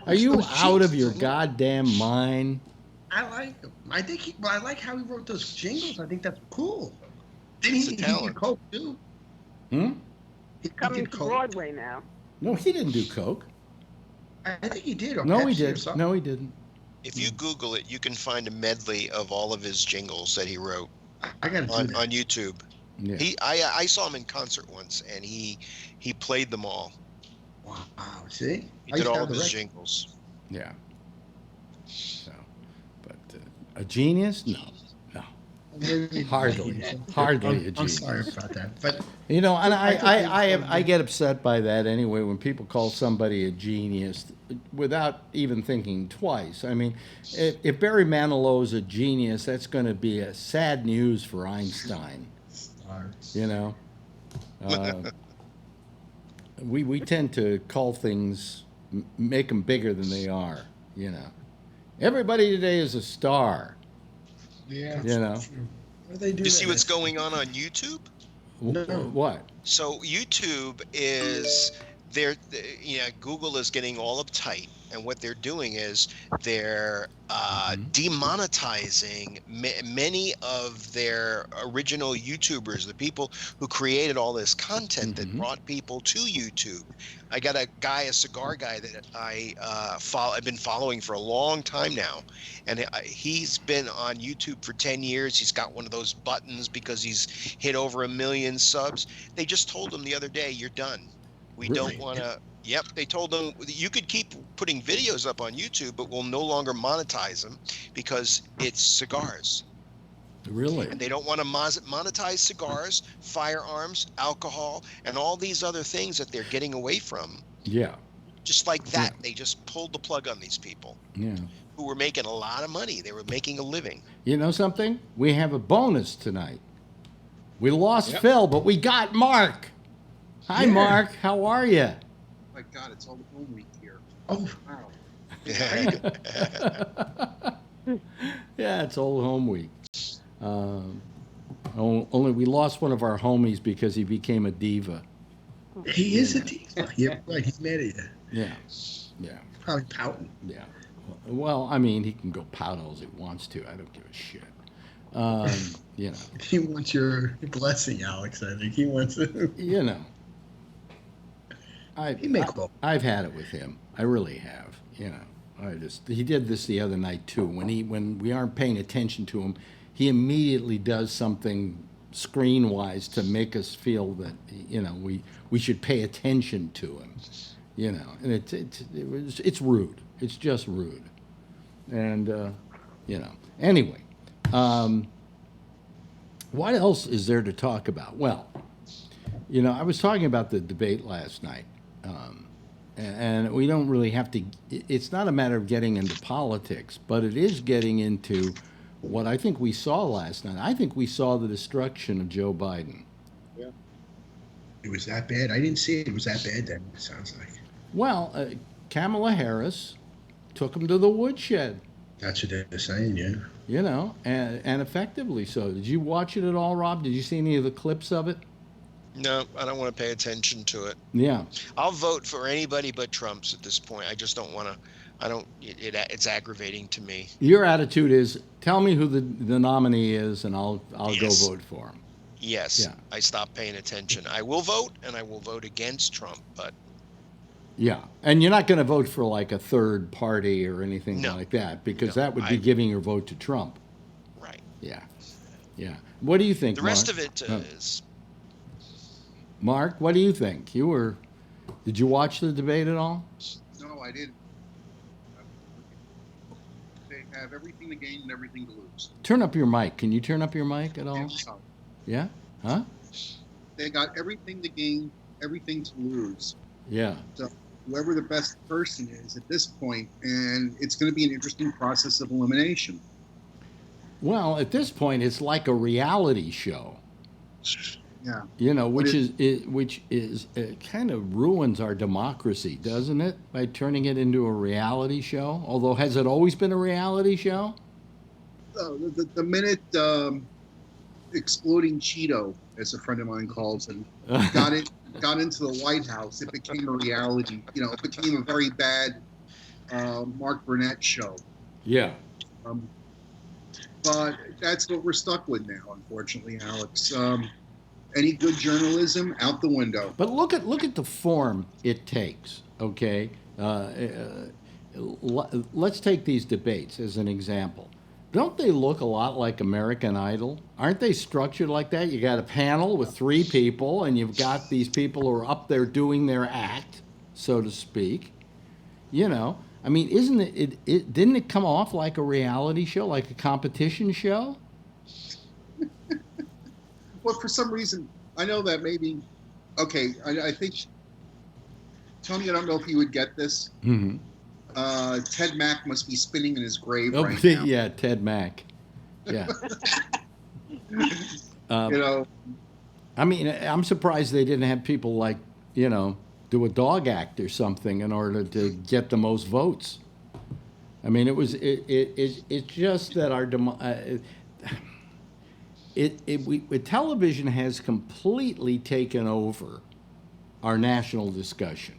Are you out of your goddamn mind? I like him. I like how he wrote those jingles. I think that's cool. Didn't he did Coke too? He's coming to Broadway now. No, he didn't do Coke. I think he did. Or no, Pepsi he did. No, he didn't. If you Google it, you can find a medley of all of his jingles that he wrote. I got on YouTube. Yeah. I saw him in concert once, and he played them all. Wow! See, he did all of his jingles. Yeah. So, but a genius? No. Hardly a genius. I'm sorry about that, but and I get upset by that anyway when people call somebody a genius without even thinking twice. I mean, if Barry Manilow is a genius, that's going to be a sad news for Einstein. We tend to call things, make them bigger than they are. Everybody today is a star. Yeah. Do you see what's going on YouTube? No. What? So YouTube is Google is getting all uptight, and what they're doing is they're demonetizing many of their original YouTubers, the people who created all this content that brought people to YouTube. I got a cigar guy that I've been following for a long time now, and he's been on YouTube for 10 years. He's got one of those buttons because he's hit over 1 million subs. They just told him the other day, "You're done. We don't want to." Yep, they told them you could keep putting videos up on YouTube, but we'll no longer monetize them because it's cigars. Really? And they don't want to monetize cigars, firearms, alcohol, and all these other things that they're getting away from. Yeah. Just like that, they just pulled the plug on these people. Yeah. Who were making a lot of money. They were making a living. You know something? We have a bonus tonight. We lost Phil, but we got Mark. Hi, Mark. How are you? My God, it's all home week here. Oh, Wow. Yeah, it's old home week. Only we lost one of our homies because he became a diva. he is a diva. Yeah, right. He's mad at you. Yeah. Yeah. Probably pouting. Yeah. Well, I mean, he can go pout all he wants to. I don't give a shit. You know. He wants your blessing, Alex. I think he wants to. You know. I've had it with him. I really have. You know. He did this the other night too. When we aren't paying attention to him, he immediately does something screen-wise to make us feel that we should pay attention to him. You know, and it's rude. It's just rude. And you know. Anyway, what else is there to talk about? Well, you know, I was talking about the debate last night. And we don't really have to, it's not a matter of getting into politics, but it is getting into what I think we saw last night. I think we saw the destruction of Joe Biden. Yeah. It was that bad. I didn't see it. It was that bad then, it sounds like. Well, Kamala Harris took him to the woodshed. That's what they're saying, yeah. You know, and effectively so. Did you watch it at all, Rob? Did you see any of the clips of it? No, I don't want to pay attention to it. Yeah. I'll vote for anybody but Trump's at this point. I just don't want to. It's aggravating to me. Your attitude is, tell me who the nominee is, and I'll go vote for him. Yes. Yeah. I stopped paying attention. I will vote, and I will vote against Trump, but. Yeah, and you're not going to vote for like a third party or anything like that, because that would be giving your vote to Trump. Right. Yeah. Yeah. What do you think, The Mark? rest of it is. Mark, what do you think? Did you watch the debate at all? No, I didn't. They have everything to gain and everything to lose. Turn up your mic. Can you turn up your mic at all? Yeah? Huh? They got everything to gain, everything to lose. Yeah. So whoever the best person is at this point, and it's going to be an interesting process of elimination. Well, at this point, it's like a reality show. Yeah. You know, which kind of ruins our democracy, doesn't it? By turning it into a reality show. Although, has it always been a reality show? The minute exploding Cheeto, as a friend of mine calls him, got into the White House, it became a reality. You know, it became a very bad Mark Burnett show. Yeah. But that's what we're stuck with now, unfortunately, Alex. Any good journalism out the window. But look at the form it takes. Okay, let's take these debates as an example. Don't they look a lot like American Idol? Aren't they structured like that? You got a panel with 3 people, and you've got these people who are up there doing their act, so to speak. You know, I mean, isn't it didn't it come off like a reality show, like a competition show? Well, for some reason, I know that maybe. Okay, I think Tony. I don't know if you would get this. Mm-hmm. Ted Mack must be spinning in his grave right now. Yeah, Ted Mack. Yeah. You know. I mean, I'm surprised they didn't have people like, you know, do a dog act or something in order to get the most votes. I mean, it's just that our television has completely taken over our national discussion.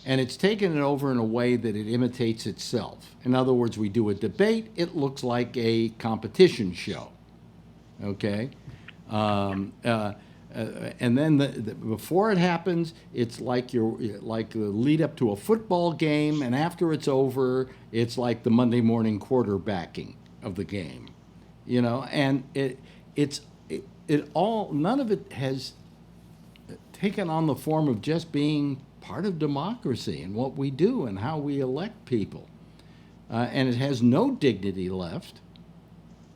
And it's taken it over in a way that it imitates itself. In other words, we do a debate, it looks like a competition show. Okay? And then before it happens, it's like the lead up to a football game, and after it's over, it's like the Monday morning quarterbacking of the game. You know, and none of it has taken on the form of just being part of democracy and what we do and how we elect people. And it has no dignity left.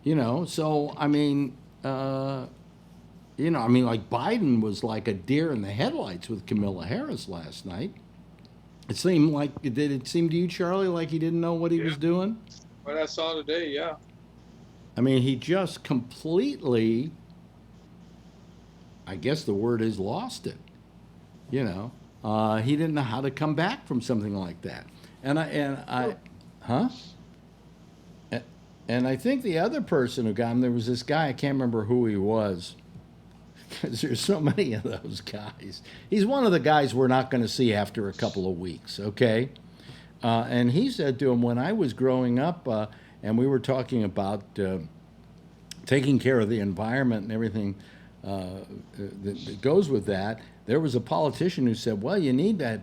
So, I mean, like Biden was like a deer in the headlights with Kamala Harris last night. It seemed like, did it seem to you, Charlie, like he didn't know what he was doing? What I saw today, yeah. I mean, he just completely, I guess the word is, lost it. He didn't know how to come back from something like that. And I think the other person who got him, there was this guy, I can't remember who he was, because there's so many of those guys. He's one of the guys we're not going to see after a couple of weeks, okay? And he said to him, when I was growing up, and we were talking about taking care of the environment and everything that goes with that, there was a politician who said, well, you need to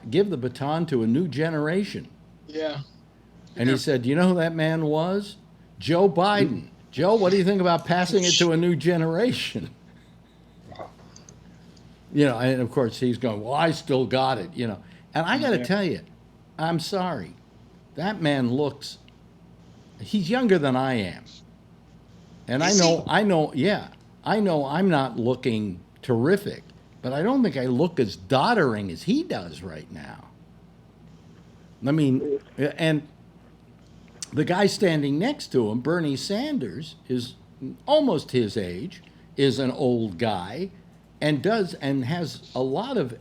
give the baton to a new generation. Yeah. And he said, you know who that man was? Joe Biden. Joe, what do you think about passing it to a new generation? And of course he's going, well, I still got it, And I got to tell you, I'm sorry. That man looks, he's younger than I am. And I know I'm not looking terrific, but I don't think I look as doddering as he does right now. I mean, and the guy standing next to him, Bernie Sanders, is almost his age, is an old guy, and has a lot of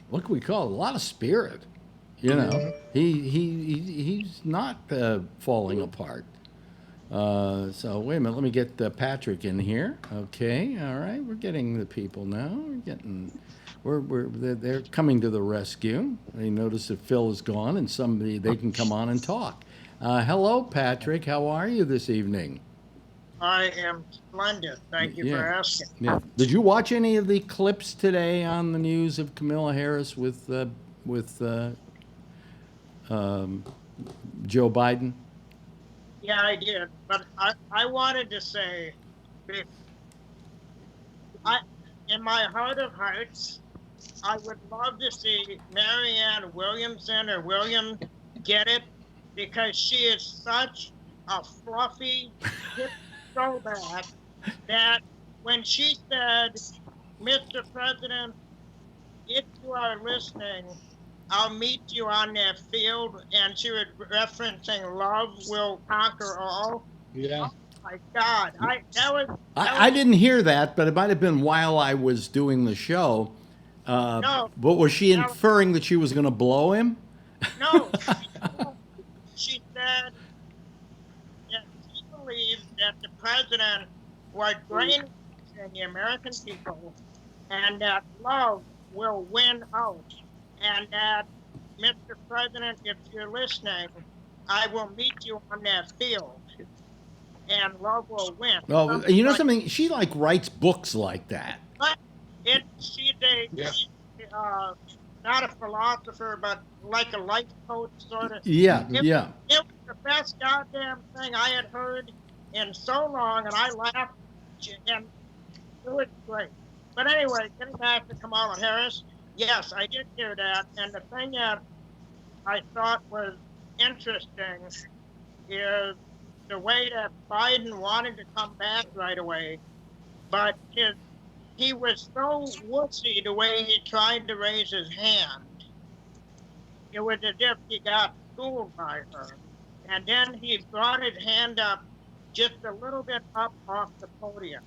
what can we call it? A lot of spirit. He's not falling apart. So wait a minute, let me get Patrick in here. Okay, all right, we're getting the people now. They're coming to the rescue. They notice that Phil is gone, and they can come on and talk. Hello, Patrick. How are you this evening? I am splendid. Thank you for asking. Yeah. Did you watch any of the clips today on the news of Kamala Harris with Joe Biden? Yeah, I did. But I wanted to say, in my heart of hearts, I would love to see Marianne Williamson or William get it, because she is such a fluffy throwback that when she said, Mr. President, if you are listening, I'll meet you on that field, and she was referencing love will conquer all. Yeah. Oh my God. I didn't hear that, but it might have been while I was doing the show. No. But was she inferring that she was going to blow him? No. She said that she believes that the president was brainwashing the American people, and that love will win out. And that, Mr. President, if you're listening, I will meet you on that field, and love will win. Oh, you know something? She writes books like that. But she's not a philosopher, but like a life coach sort of. Yeah, It was the best goddamn thing I had heard in so long, and I laughed, and it was great. But anyway, getting back to Kamala Harris. Yes, I did hear that, and the thing that I thought was interesting is the way that Biden wanted to come back right away, but he was so wussy the way he tried to raise his hand. It was as if he got schooled by her. And then he brought his hand up just a little bit up off the podium.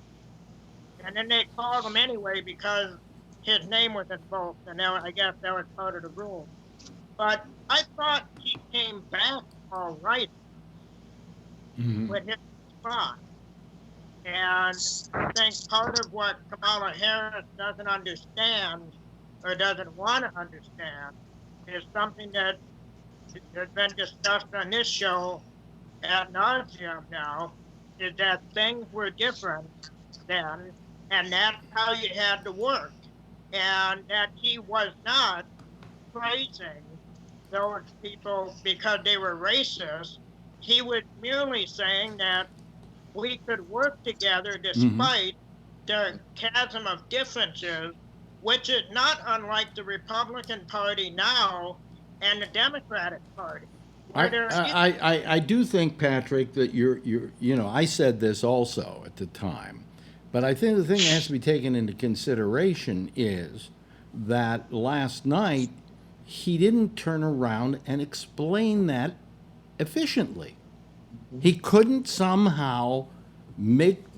And then they called him anyway because his name was invoked, and I guess that was part of the rule. But I thought he came back all right with his response. And I think part of what Kamala Harris doesn't understand or doesn't want to understand is something that has been discussed on this show ad nauseum now, is that things were different then, and that's how you had to work. And that he was not praising those people because they were racist. He was merely saying that we could work together despite the chasm of differences which is not unlike the Republican Party now and the Democratic Party. I do think, Patrick, that I said this also at the time, but I think the thing that has to be taken into consideration is that last night he didn't turn around and explain that efficiently. He couldn't somehow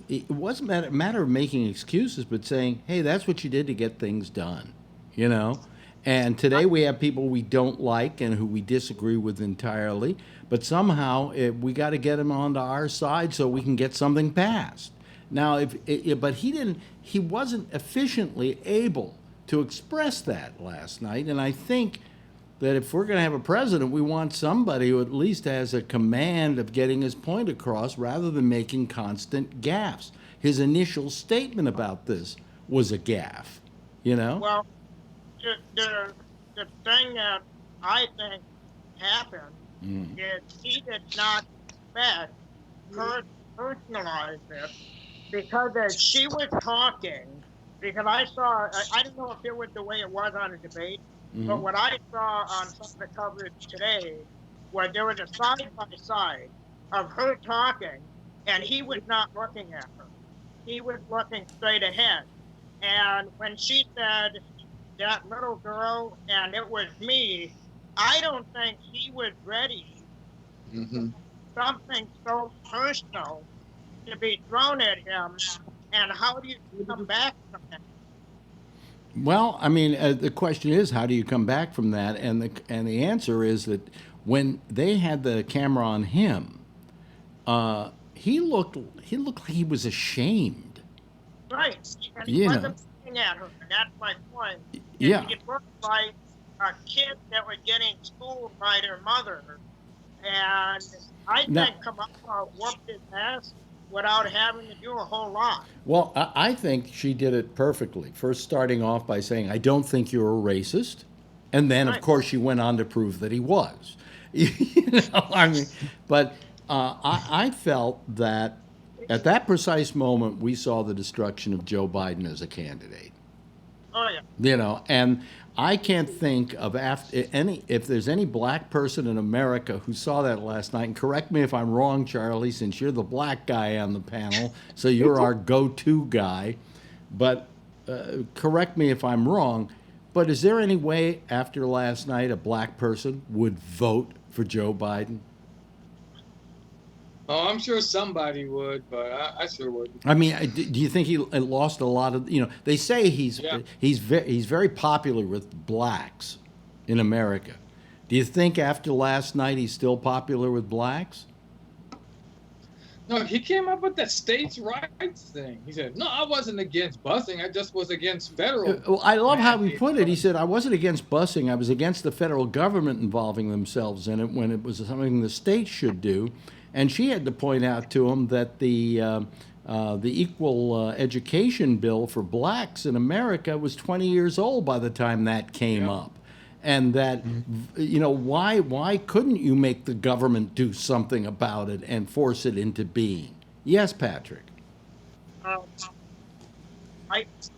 it wasn't a matter of making excuses, but saying, hey, that's what you did to get things done, And today we have people we don't like and who we disagree with entirely, but somehow we got to get them onto our side so we can get something passed. Now, but he wasn't efficiently able to express that last night, and I think that if we're going to have a president, we want somebody who at least has a command of getting his point across rather than making constant gaffes. His initial statement about this was a gaffe, Well, the thing that I think happened is he did not expect her to personalize it, because as she was talking, because I don't know if it was the way it was on a debate, but what I saw on some of the coverage today, where there was a side-by-side of her talking, and he was not looking at her. He was looking straight ahead. And when she said, that little girl, and it was me, I don't think he was ready for something so personal to be thrown at him. And how do you come back from that? Well, I mean, the question is, how do you come back from that? And the answer is that when they had the camera on him, he looked like he was ashamed. Right, and he wasn't looking at her, and that's my point. Yeah, it looked like a kid that was getting schooled by their mother, and I think Kamala whooped his ass without having to do a whole lot. Well, I think she did it perfectly. First, starting off by saying, I don't think you're a racist. And then, of course, she went on to prove that he was. But I felt that at that precise moment, we saw the destruction of Joe Biden as a candidate. Oh, yeah. And I can't think of if there's any black person in America who saw that last night, and correct me if I'm wrong, Charlie, since you're the black guy on the panel, so you're our go-to guy, but correct me if I'm wrong, but is there any way after last night a black person would vote for Joe Biden? Oh, I'm sure somebody would, but I sure wouldn't. I mean, do you think he lost a lot of? They say he's very popular with blacks in America. Do you think after last night he's still popular with blacks? No, he came up with that states' rights thing. He said, "No, I wasn't against busing. I just was against federal." Well, I love how he put it. He said, "I wasn't against busing. I was against the federal government involving themselves in it when it was something the states should do." And she had to point out to him that the equal education bill for blacks in America was 20 years old by the time that came up. And that, why couldn't you make the government do something about it and force it into being? Yes, Patrick. I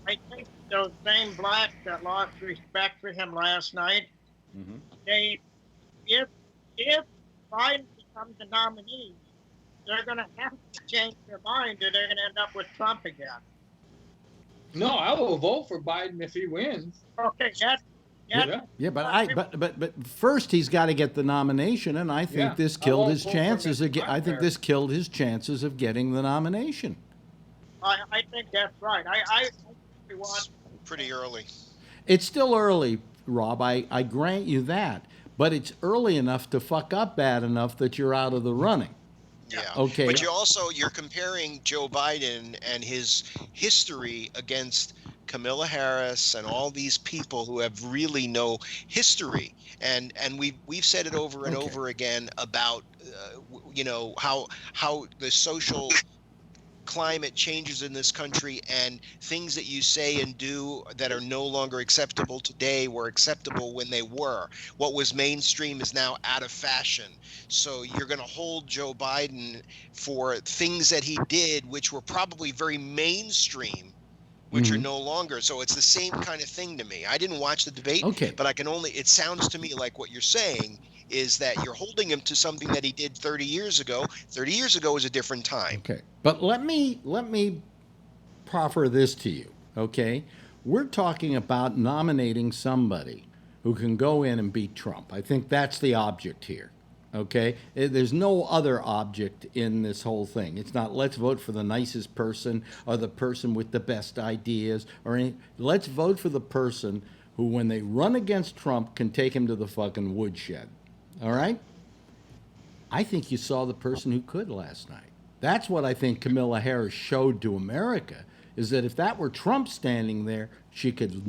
think those same blacks that lost respect for him last night, if Biden becomes the nominee, they're going to have to change their mind, or they're going to end up with Trump again. No, I will vote for Biden if he wins. Okay, but first he's got to get the nomination, and I think this killed his chances. I think this killed his chances of getting the nomination. I think that's right. I want pretty early. It's still early, Rob. I grant you that, but it's early enough to fuck up bad enough that you're out of the running. Yeah. Okay. But you're comparing Joe Biden and his history against Kamala Harris and all these people who have really no history, and we've said it over and over again about how the social climate changes in this country, and things that you say and do that are no longer acceptable today were acceptable when they were. What was mainstream is now out of fashion. So you're going to hold Joe Biden for things that he did, which were probably very mainstream which are no longer. So it's the same kind of thing to me. I didn't watch the debate, but I can only, it sounds to me like what you're saying is that you're holding him to something that he did 30 years ago. 30 years ago was a different time. Okay. But let me proffer this to you, okay? We're talking about nominating somebody who can go in and beat Trump. I think that's the object here. Okay? There's no other object in this whole thing. It's not let's vote for the nicest person or the person with the best ideas or any. Let's vote for the person who, when they run against Trump, can take him to the fucking woodshed. All right? I think you saw the person who could last night. That's what I think Kamala Harris showed to America, is that if that were Trump standing there, she could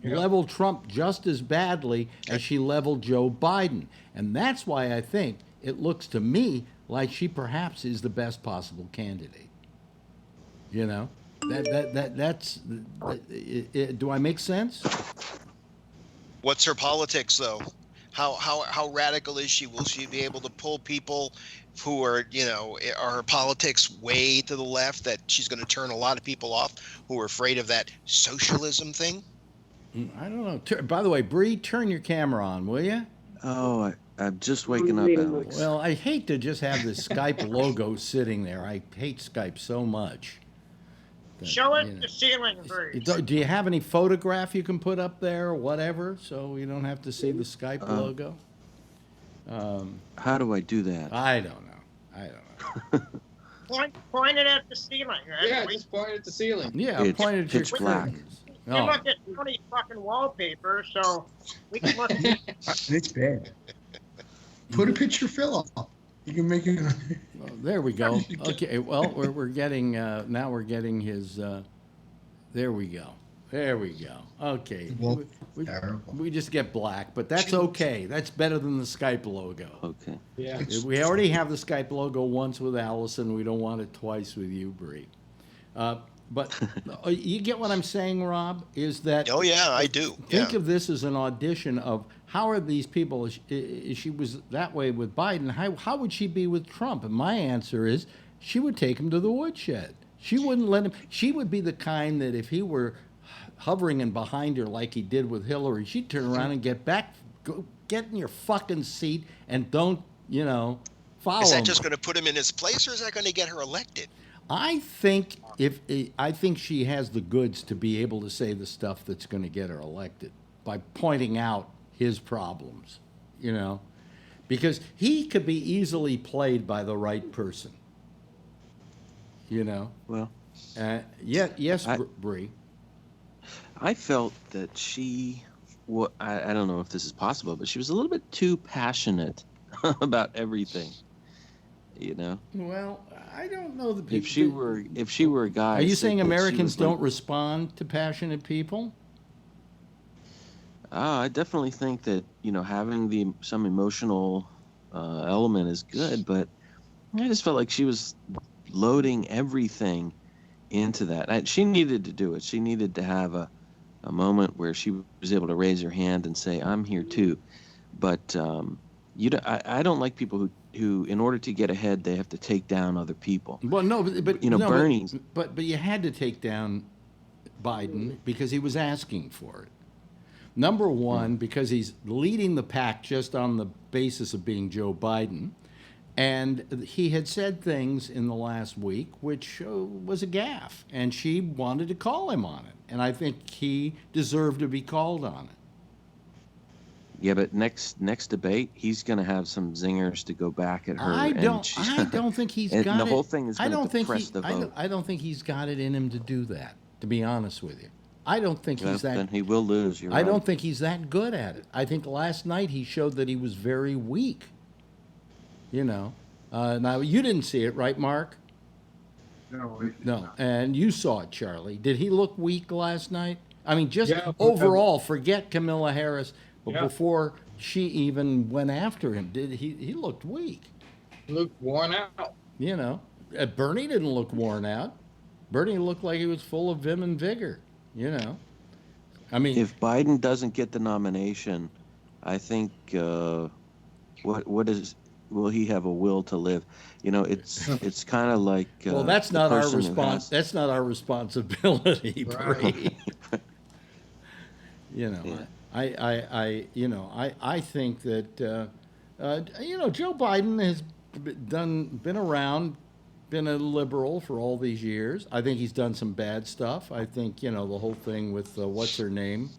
level Trump just as badly as she leveled Joe Biden. And that's why I think it looks to me like she perhaps is the best possible candidate. You know? Do I make sense? What's her politics, though? How radical is she? Will she be able to pull people who are, you know, are her politics way to the left, that she's going to turn a lot of people off who are afraid of that socialism thing? I don't know. By the way, Bree, turn your camera on, will you? Oh, I'm just waking up, Alex. Well, I hate to just have the Skype logo sitting there. I hate Skype so much. Show it the ceiling, Bree. Do you have any photograph you can put up there or whatever, so you don't have to see the Skype logo? How do I do that? I don't know. Point it at the ceiling, right? Yeah, just point it at the ceiling. Yeah, it's point it at your black. We look at funny fucking wallpaper, so we can look at It's bad. Put a picture fill up. You can make it. Well, there we go. Okay, well, we're getting, now we're getting his, there we go. There we go. Okay. We just get black, but that's okay. That's better than the Skype logo. Okay. Yeah. We already have the Skype logo once with Allison. We don't want it twice with you, Bree. But you get what I'm saying, Rob? Is that? Oh yeah, I do. Think of this as an audition of how are these people? If she was that way with Biden, how would she be with Trump? And my answer is she would take him to the woodshed. She wouldn't let him. She would be the kind that if he were hovering in behind her like he did with Hillary, she'd turn around and get back, go get in your fucking seat and don't, you know, follow him. Is that just going to put him in his place, or is that going to get her elected? I think she has the goods to be able to say the stuff that's going to get her elected by pointing out his problems, you know, because he could be easily played by the right person, you know. Well, yes, Bree. I felt that I don't know if this is possible, but she was a little bit too passionate about everything, you know. Well, I don't know that if she were a guy. Are you saying Americans don't respond to passionate people? I definitely think that, you know, having some emotional element is good, but I just felt like she was loading everything into that. She needed to do it. She needed to have a moment where she was able to raise her hand and say, "I'm here too." But I don't like people who, in order to get ahead, they have to take down other people. Well, no, but you know, no, Bernie. But you had to take down Biden because he was asking for it. Number one, because he's leading the pack just on the basis of being Joe Biden. And he had said things in the last week which was a gaffe. And she wanted to call him on it. And I think he deserved to be called on it. Yeah, but next debate, he's going to have some zingers to go back at her. I don't think he's got it. The whole thing is going to depress the vote. I don't think he's got it in him to do that, to be honest with you. I don't think he's that. Then he will lose. You're I right. don't think he's that good at it. I think last night he showed that he was very weak. You know. Now, you didn't see it, right, Mark? No. And you saw it, Charlie. Did he look weak last night? I mean, just overall, forget Kamala Harris. But before she even went after him, he looked weak. Looked worn out. You know. Bernie didn't look worn out. Bernie looked like he was full of vim and vigor. You know, I mean, if Biden doesn't get the nomination, I think what is will he have a will to live? You know, it's kind of like well, that's not our response. That's not our responsibility, Bree. You know, yeah. I think that Joe Biden has been around, been a liberal for all these years. I think he's done some bad stuff. I think the whole thing with what's her name,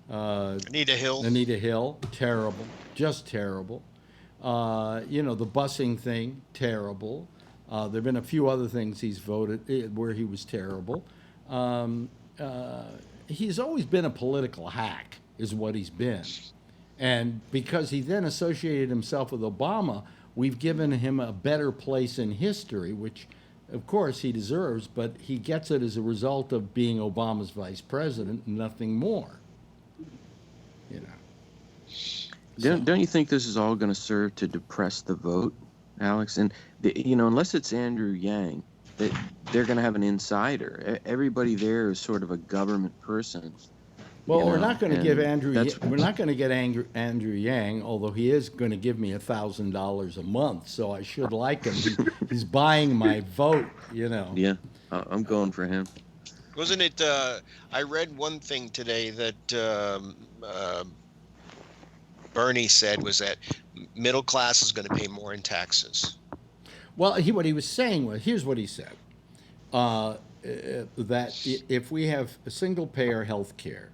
Anita Hill. Anita Hill, terrible, just terrible. The busing thing, terrible. There've been a few other things he's voted where he was terrible. He's always been a political hack, is what he's been. And because he then associated himself with Obama, we've given him a better place in history, which, of course, he deserves, but he gets it as a result of being Obama's vice president, nothing more. Don't you think this is all going to serve to depress the vote, Alex? And, unless it's Andrew Yang, they're going to have an insider. Everybody there is sort of a government person. Well, we're not going to give we're not going to get Andrew Yang, although he is going to give me $1,000 a month, so I should like him. He's buying my vote, Yeah, I'm going for him. Wasn't it? I read one thing today that Bernie said was that middle class is going to pay more in taxes. Well, what he was saying was, here's what he said, that if we have a single-payer health care,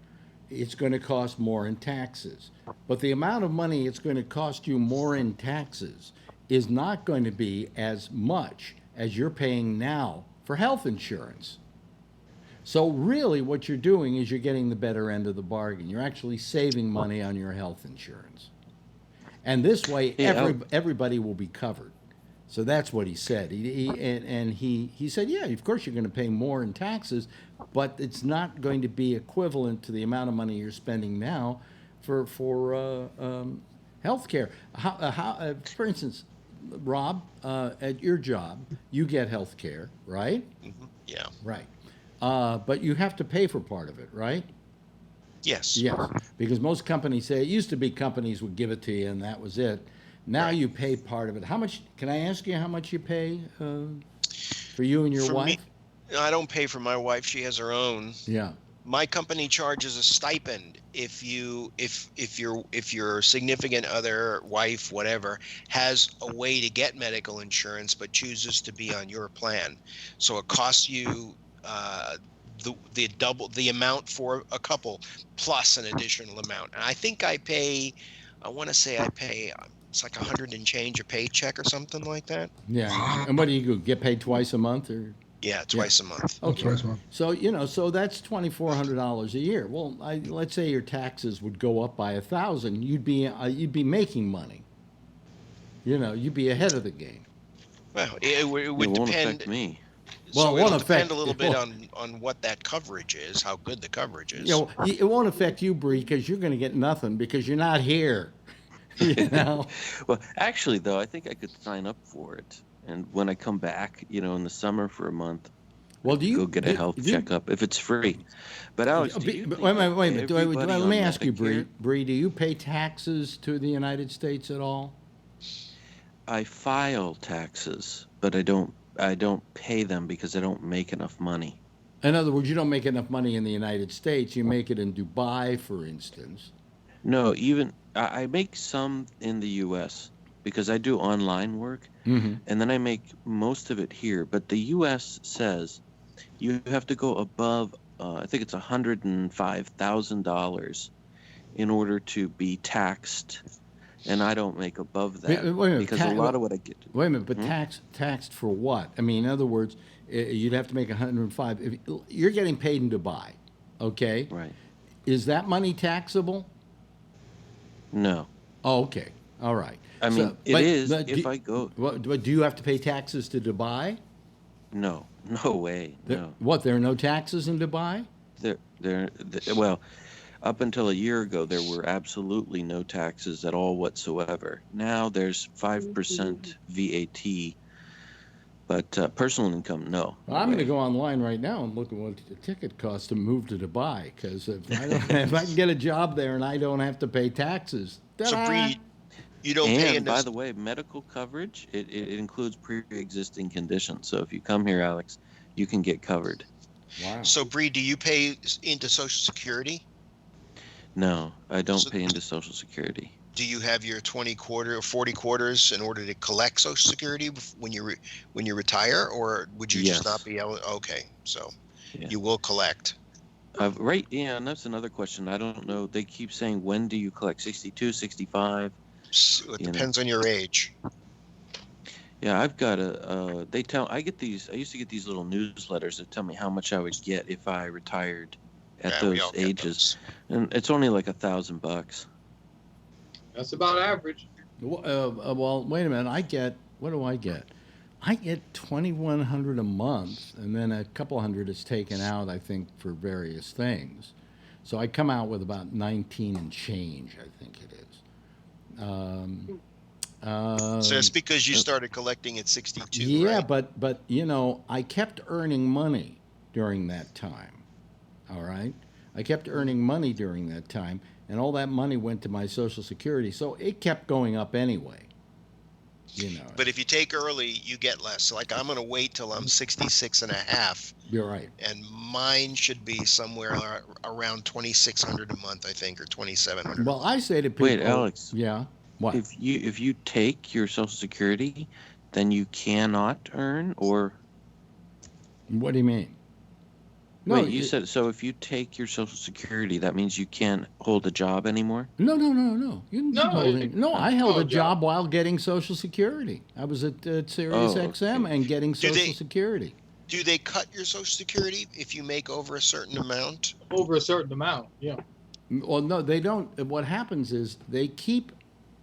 it's going to cost more in taxes. But the amount of money it's going to cost you more in taxes is not going to be as much as you're paying now for health insurance. So really what you're doing is you're getting the better end of the bargain. You're actually saving money on your health insurance. And this way, everybody will be covered. So that's what he said. He said, yeah, of course you're going to pay more in taxes, but it's not going to be equivalent to the amount of money you're spending now for health care. For instance, Rob, at your job, you get health care, right? Mm-hmm. Yeah. Right. But you have to pay for part of it, right? Yes. Yes, because most companies say, it used to be companies would give it to you and that was it. Now you pay part of it. How much, can I ask you how much you pay for you and your wife? Me, I don't pay for my wife. She has her own. Yeah. My company charges a stipend if your significant other, wife, whatever, has a way to get medical insurance but chooses to be on your plan. So it costs you the double the amount for a couple plus an additional amount. And I think I want to say I pay it's like 100 and change a paycheck or something like that. Yeah. And what do you do? Get paid twice a month or? Yeah, twice a month. Okay. Twice a month. So so that's $2,400 a year. Well, let's say your taxes would go up by $1,000. You'd be making money. You'd be ahead of the game. Well, it would won't depend. Affect me. Well, So it won't it'll depend affect a little bit on what that coverage is, how good the coverage is. It won't affect you, Bree, because you're going to get nothing because you're not here. Well, actually, though, I think I could sign up for it. And when I come back, in the summer for a month, well, go get a health checkup if it's free. But Alex, wait a minute. Let me ask you, Bree, do you pay taxes to the United States at all? I file taxes, but I don't pay them because I don't make enough money. In other words, you don't make enough money in the United States. You make it in Dubai, for instance. No, even I make some in the U.S. because I do online work, and then I make most of it here. But the U.S. says you have to go above, I think it's $105,000 in order to be taxed, and I don't make above that because a lot of what I get. Wait a minute, but taxed for what? I mean, in other words, you'd have to make 105. If you're getting paid in Dubai, okay? Right. Is that money taxable? No. Oh, okay. All right. I mean, if I go. Do you have to pay taxes to Dubai? No. No way. No. What? There are no taxes in Dubai? Well, up until a year ago, there were absolutely no taxes at all whatsoever. Now there's 5% VAT, but personal income, no. Well, I'm going to go online right now and look at what the ticket costs to move to Dubai, because if I can get a job there and I don't have to pay taxes, So, Bree, You don't pay And into. by the way, medical coverage, it includes pre-existing conditions. So if you come here, Alex, you can get covered. Wow. So, Bree, do you pay into Social Security? No, I don't pay into Social Security. Do you have your 20 quarter or 40 quarters in order to collect Social Security when you retire, or would you just not be able? Okay, so you will collect. Right, yeah, and that's another question. I don't know. They keep saying, when do you collect? 62, 65? It depends on your age. Yeah, I've got I used to get these little newsletters that tell me how much I would get if I retired at those ages. And it's only like $1,000. That's about average. Well, wait a minute. What do I get? I get $2,100 a month, and then a couple hundred is taken out, I think, for various things. So I come out with about 19 and change, I think it is. So that's because you started collecting at 62. Yeah, right? but I kept earning money during that time. All right, I kept earning money during that time, and all that money went to my Social Security, so it kept going up anyway. But if you take early, you get less. So like I'm going to wait till I'm 66 and a half. You're right. And mine should be somewhere around 2,600 a month, I think, or 2,700. Well, I say to people. Wait, Alex. Yeah. What? If you take your Social Security, then you cannot earn, or. What do you mean? No, wait, you said so. If you take your Social Security, that means you can't hold a job anymore. No. You can I held a job while getting Social Security. I was at Sirius XM and getting Social Security. Do they cut your Social Security if you make over a certain amount? Over a certain amount, yeah. Well, no, they don't. What happens is they keep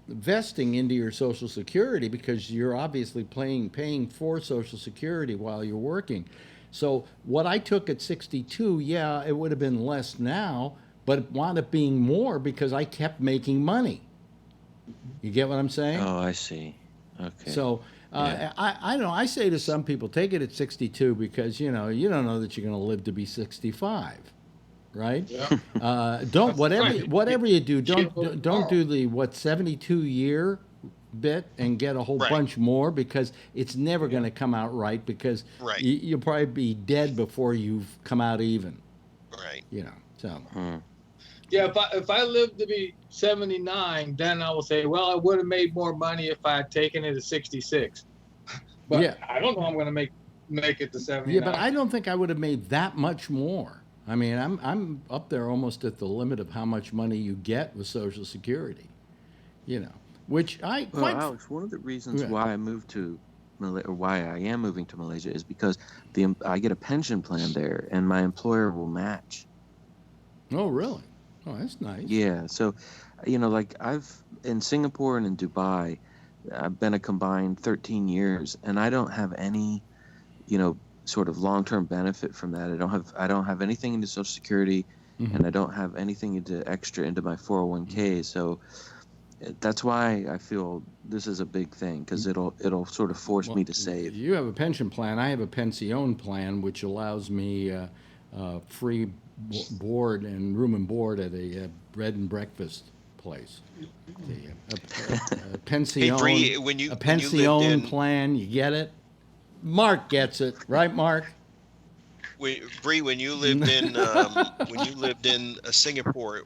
vesting into your Social Security because you're obviously paying for Social Security while you're working. So what I took at 62, yeah, it would have been less now, but it wound up being more because I kept making money. You get what I'm saying? Oh, I see. Okay. So I don't know. I say to some people, take it at 62 because you don't know that you're going to live to be 65, right? Yeah. Whatever you do, don't do the 72 year bit and get a whole bunch more because it's never going to come out right because you'll probably be dead before you've come out even. Right. So. Yeah, if I live to be 79, then I will say, well, I would have made more money if I had taken it at 66. But I don't know I'm going to make it to 79. Yeah, but I don't think I would have made that much more. I mean, I'm up there almost at the limit of how much money you get with Social Security. Which Alex, one of the reasons why I moved to Malaysia, or why I am moving to Malaysia, is because I get a pension plan there, and my employer will match. Oh, really? Oh, that's nice. Yeah. So, like I've in Singapore and in Dubai, I've been a combined 13 years, and I don't have any, sort of long-term benefit from that. I don't have anything into Social Security, and I don't have anything extra into my 401k. So. That's why I feel this is a big thing because it'll sort of force me to save. You have a pension plan. I have a pension plan, which allows me free board and room and board at a bread and breakfast place. A pension. Hey, Bree, a pension plan. You get it? Mark gets it, right, Mark? Bree, when you lived in Singapore,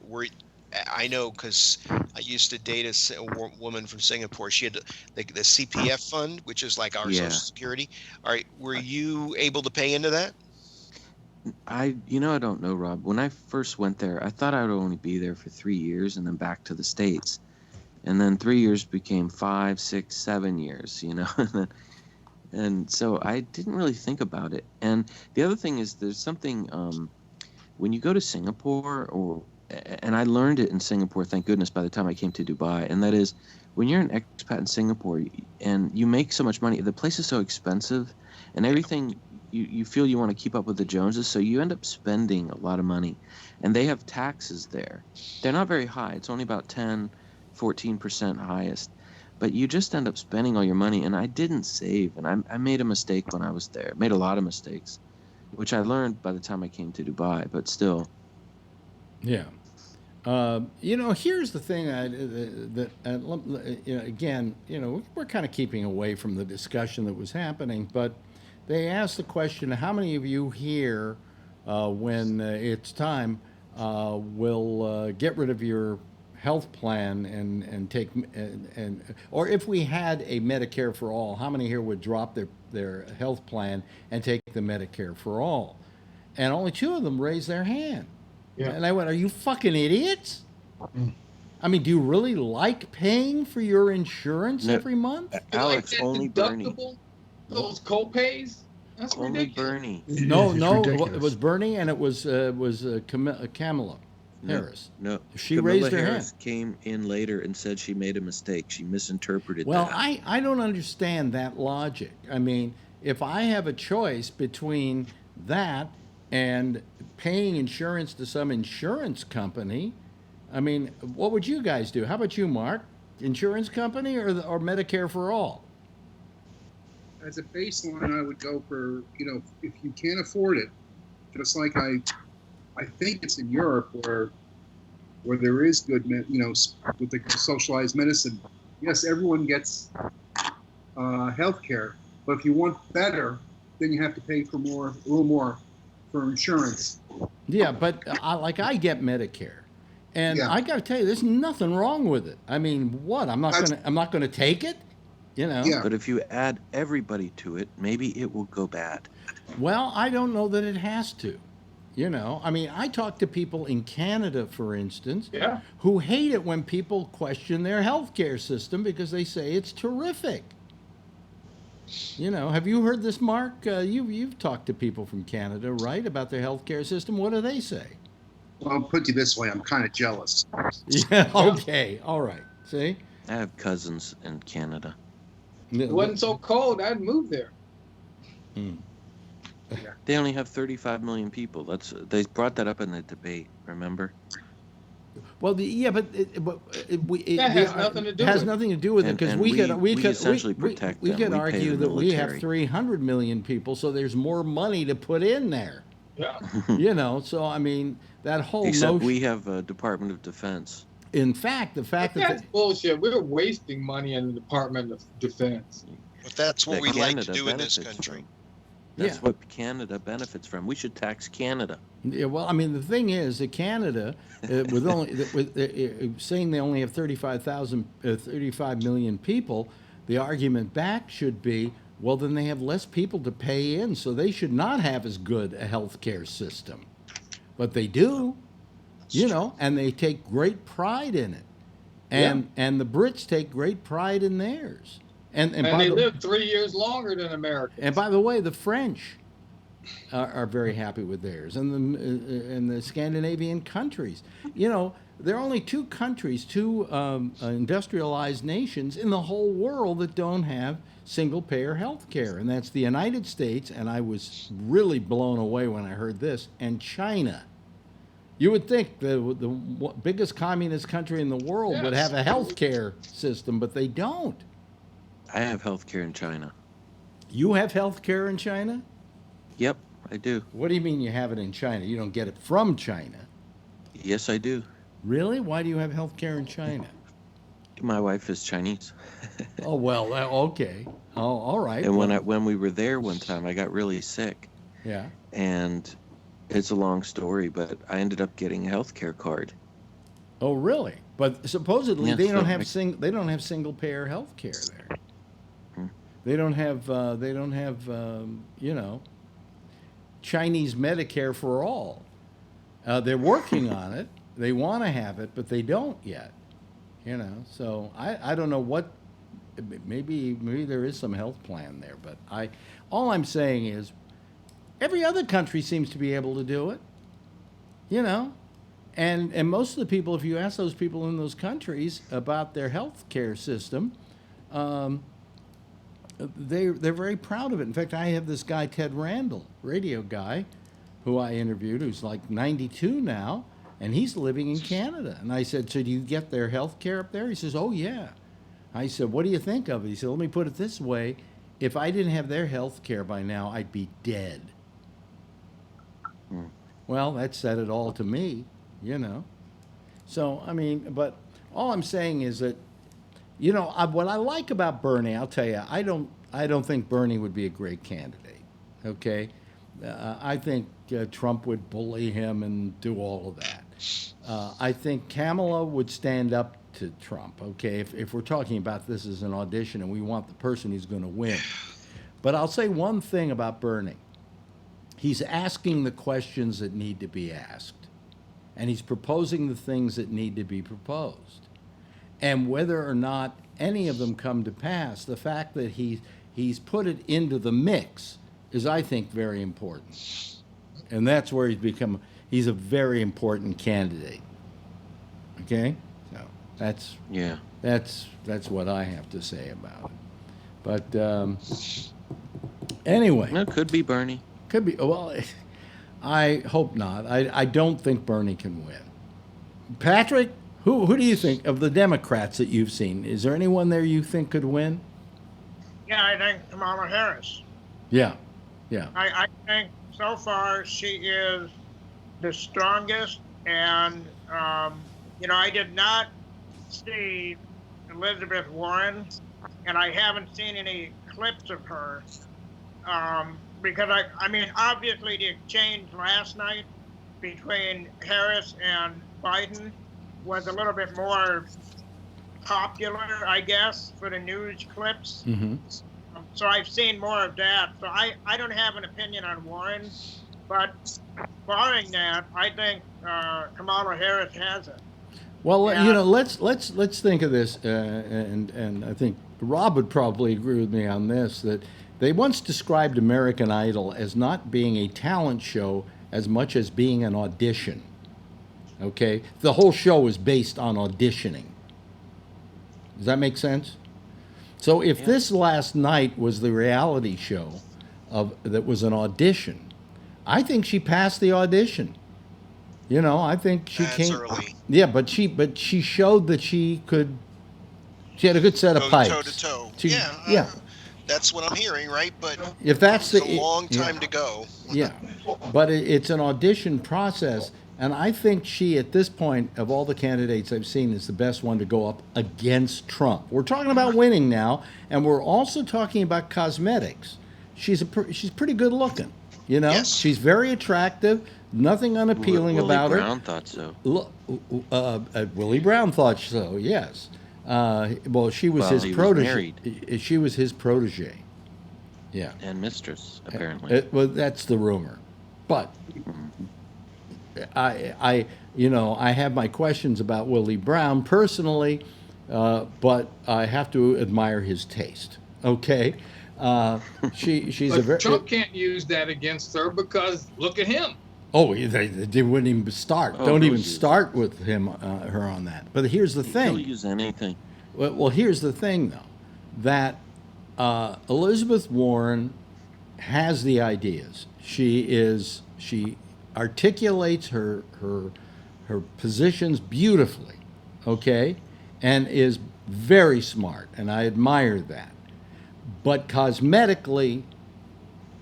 I know because I used to date a woman from Singapore. She had the CPF fund, which is like our Social Security. All right, were you able to pay into that? I don't know, Rob. When I first went there, I thought I would only be there for 3 years and then back to the States. And then 3 years became 5, 6, 7 years, and so I didn't really think about it. And the other thing is there's something when you go to Singapore and I learned it in Singapore, thank goodness, by the time I came to Dubai. And that is, when you're an expat in Singapore and you make so much money, the place is so expensive and everything, you feel you want to keep up with the Joneses. So you end up spending a lot of money. And they have taxes there. They're not very high. It's only about 10, 14% highest. But you just end up spending all your money. And I didn't save. And I made a mistake when I was there. Made a lot of mistakes, which I learned by the time I came to Dubai. But still. Yeah. Here's the thing again, we're kind of keeping away from the discussion that was happening, but they asked the question, how many of you here, when it's time, will get rid of your health plan and take, or if we had a Medicare for all, how many here would drop their health plan and take the Medicare for all? And only 2 of them raised their hand. Yeah. And I went, are you fucking idiots? I mean, do you really like paying for your insurance every month? Alex, like only Bernie. Those co-pays? That's only ridiculous. Bernie. No, it was Bernie, and it was Kamala Harris. No, she Kamala raised her Harris hand. Came in later and said she made a mistake. She misinterpreted that. Well, I don't understand that logic. I mean, if I have a choice between that and paying insurance to some insurance company, I mean, what would you guys do? How about you, Mark? Insurance company or Medicare for all? As a baseline, I would go for, if you can't afford it, just like I think it's in Europe where there is good, with the socialized medicine. Yes, everyone gets health care, but if you want better, then you have to pay for a little more for insurance. Yeah, but I get Medicare, and I got to tell you, there's nothing wrong with it. I mean, what? I'm not gonna take it, Yeah. But if you add everybody to it, maybe it will go bad. Well, I don't know that it has to. I mean, I talk to people in Canada, for instance, who hate it when people question their healthcare system because they say it's terrific. Have you heard this, Mark? You've talked to people from Canada, right, about their healthcare system. What do they say? Well, I'll put you this way: I'm kind of jealous. Yeah. Okay. All right. See? I have cousins in Canada. If it wasn't so cold, I'd move there. They only have 35 million people. They brought that up in the debate. Remember? Well, but that has nothing to do. It has nothing to do with it because we could essentially protect them. We could argue that we have 300 million people, so there's more money to put in there. Yeah. So I mean that whole Except notion. we have a Department of Defense. In fact, that's bullshit. We're wasting money in the Department of Defense. But that's what we like to do in this country. That's what Canada benefits from. We should tax Canada. Yeah, well, I mean, the thing is that Canada, saying they only have 35 million people, the argument back should be, well, then they have less people to pay in, so they should not have as good a healthcare system. But they do, and they take great pride in it. And the Brits take great pride in theirs. And they live 3 years longer than Americans. And by the way, the French are very happy with theirs, and the Scandinavian countries. There are only 2 countries, 2 industrialized nations in the whole world that don't have single-payer health care, and that's the United States, and I was really blown away when I heard this, and China. You would think the biggest communist country in the world would have a health care system, but they don't. I have health care in China. You have health care in China? Yep, I do. What do you mean you have it in China? You don't get it from China? Yes, I do. Really? Why do you have health care in China? My wife is Chinese. Oh, well, okay. Oh, all right. And when we were there one time, I got really sick. Yeah. And it's a long story, but I ended up getting a health care card. Oh, really? But supposedly they don't have single payer health care there. They don't have Chinese Medicare for all. They're working on it. They want to have it, but they don't yet. So I don't know what. Maybe there is some health plan there, but all I'm saying is every other country seems to be able to do it. And most of the people, if you ask those people in those countries about their health care system, they're very proud of it. In fact, I have this guy, Ted Ramble, radio guy, who I interviewed, who's like 92 now, and he's living in Canada. And I said, so do you get their health care up there? He says, oh, yeah. I said, what do you think of it? He said, let me put it this way. If I didn't have their health care by now, I'd be dead. Well, that said it all to me, So, I mean, but all I'm saying is that, you know, what I like about Bernie, I'll tell you, I don't think Bernie would be a great candidate. Okay, I think Trump would bully him and do all of that. I think Kamala would stand up to Trump. Okay, if we're talking about this as an audition and we want the person who's going to win. But I'll say one thing about Bernie. He's asking the questions that need to be asked. And he's proposing the things that need to be proposed. And whether or not any of them come to pass, the fact that he's put it into the mix is, I think, very important. And that's where he's a very important candidate. Okay? So that's what I have to say about it. But anyway. It could be Bernie. Could be. Well, I hope not. I don't think Bernie can win. Patrick, who do you think of the Democrats that you've seen? Is there anyone there you think could win? Yeah, I think Kamala Harris. Yeah. I think so far she is the strongest, and I did not see Elizabeth Warren, and I haven't seen any clips of her. Because I mean, obviously the exchange last night between Harris and Biden was a little bit more popular, I guess, for the news clips. Mm-hmm. So I've seen more of that. So I don't have an opinion on Warren, but barring that, I think Kamala Harris has it. Well, let's think of this, and I think Rob would probably agree with me on this, that they once described American Idol as not being a talent show as much as being an audition. Okay? The whole show is based on auditioning. Does that make sense? So if this last night was the reality show that was an audition, I think she passed the audition. You know, I think she came. Early. Yeah, but she showed that she could. She had a good set of pipes. Toe to toe. Yeah. That's what I'm hearing, right? But if that's it's a long time to go. Yeah, but it's an audition process, and I think she, at this point, of all the candidates I've seen, is the best one to go up against Trump. We're talking about winning now, and we're also talking about cosmetics. She's pretty good looking. You know, yes. She's very attractive. Nothing unappealing about her. Willie Brown thought so. Willie Brown thought so. Yes. Well, she was his protege. She was his protege. Yeah. And mistress, apparently. Well, that's the rumor. But I have my questions about Willie Brown personally, but I have to admire his taste. Okay. She's but Trump can't use that against her because look at him. Oh, they wouldn't even start. Don't even start with her on that. But here's the thing. He'll use anything. Well, here's the thing, though, that Elizabeth Warren has the ideas. She articulates her positions beautifully, okay, and is very smart, and I admire that. But cosmetically,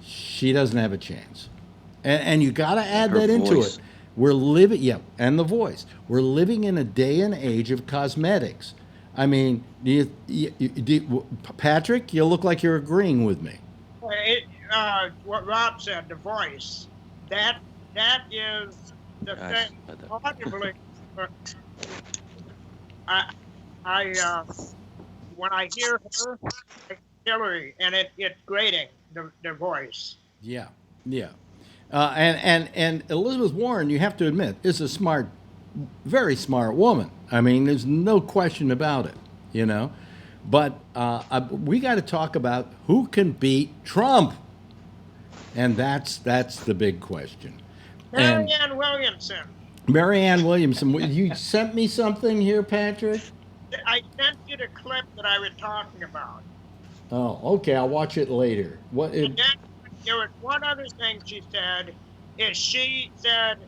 she doesn't have a chance. And you got to add that into it. We're living, and the voice. We're living in a day and age of cosmetics. I mean, Patrick, you look like you're agreeing with me. What Rob said, the voice. That is the thing. Arguably, when I hear her, it's Hillary, and it's grating the voice. Yeah. And Elizabeth Warren, you have to admit, is a smart, very smart woman. I mean, there's no question about it, you know. But we got to talk about who can beat Trump, and that's the big question. Marianne Williamson. Marianne Williamson, you sent me something here, Patrick? I sent you the clip that I was talking about. Oh, okay. I'll watch it later. There was one other thing she said, is she said,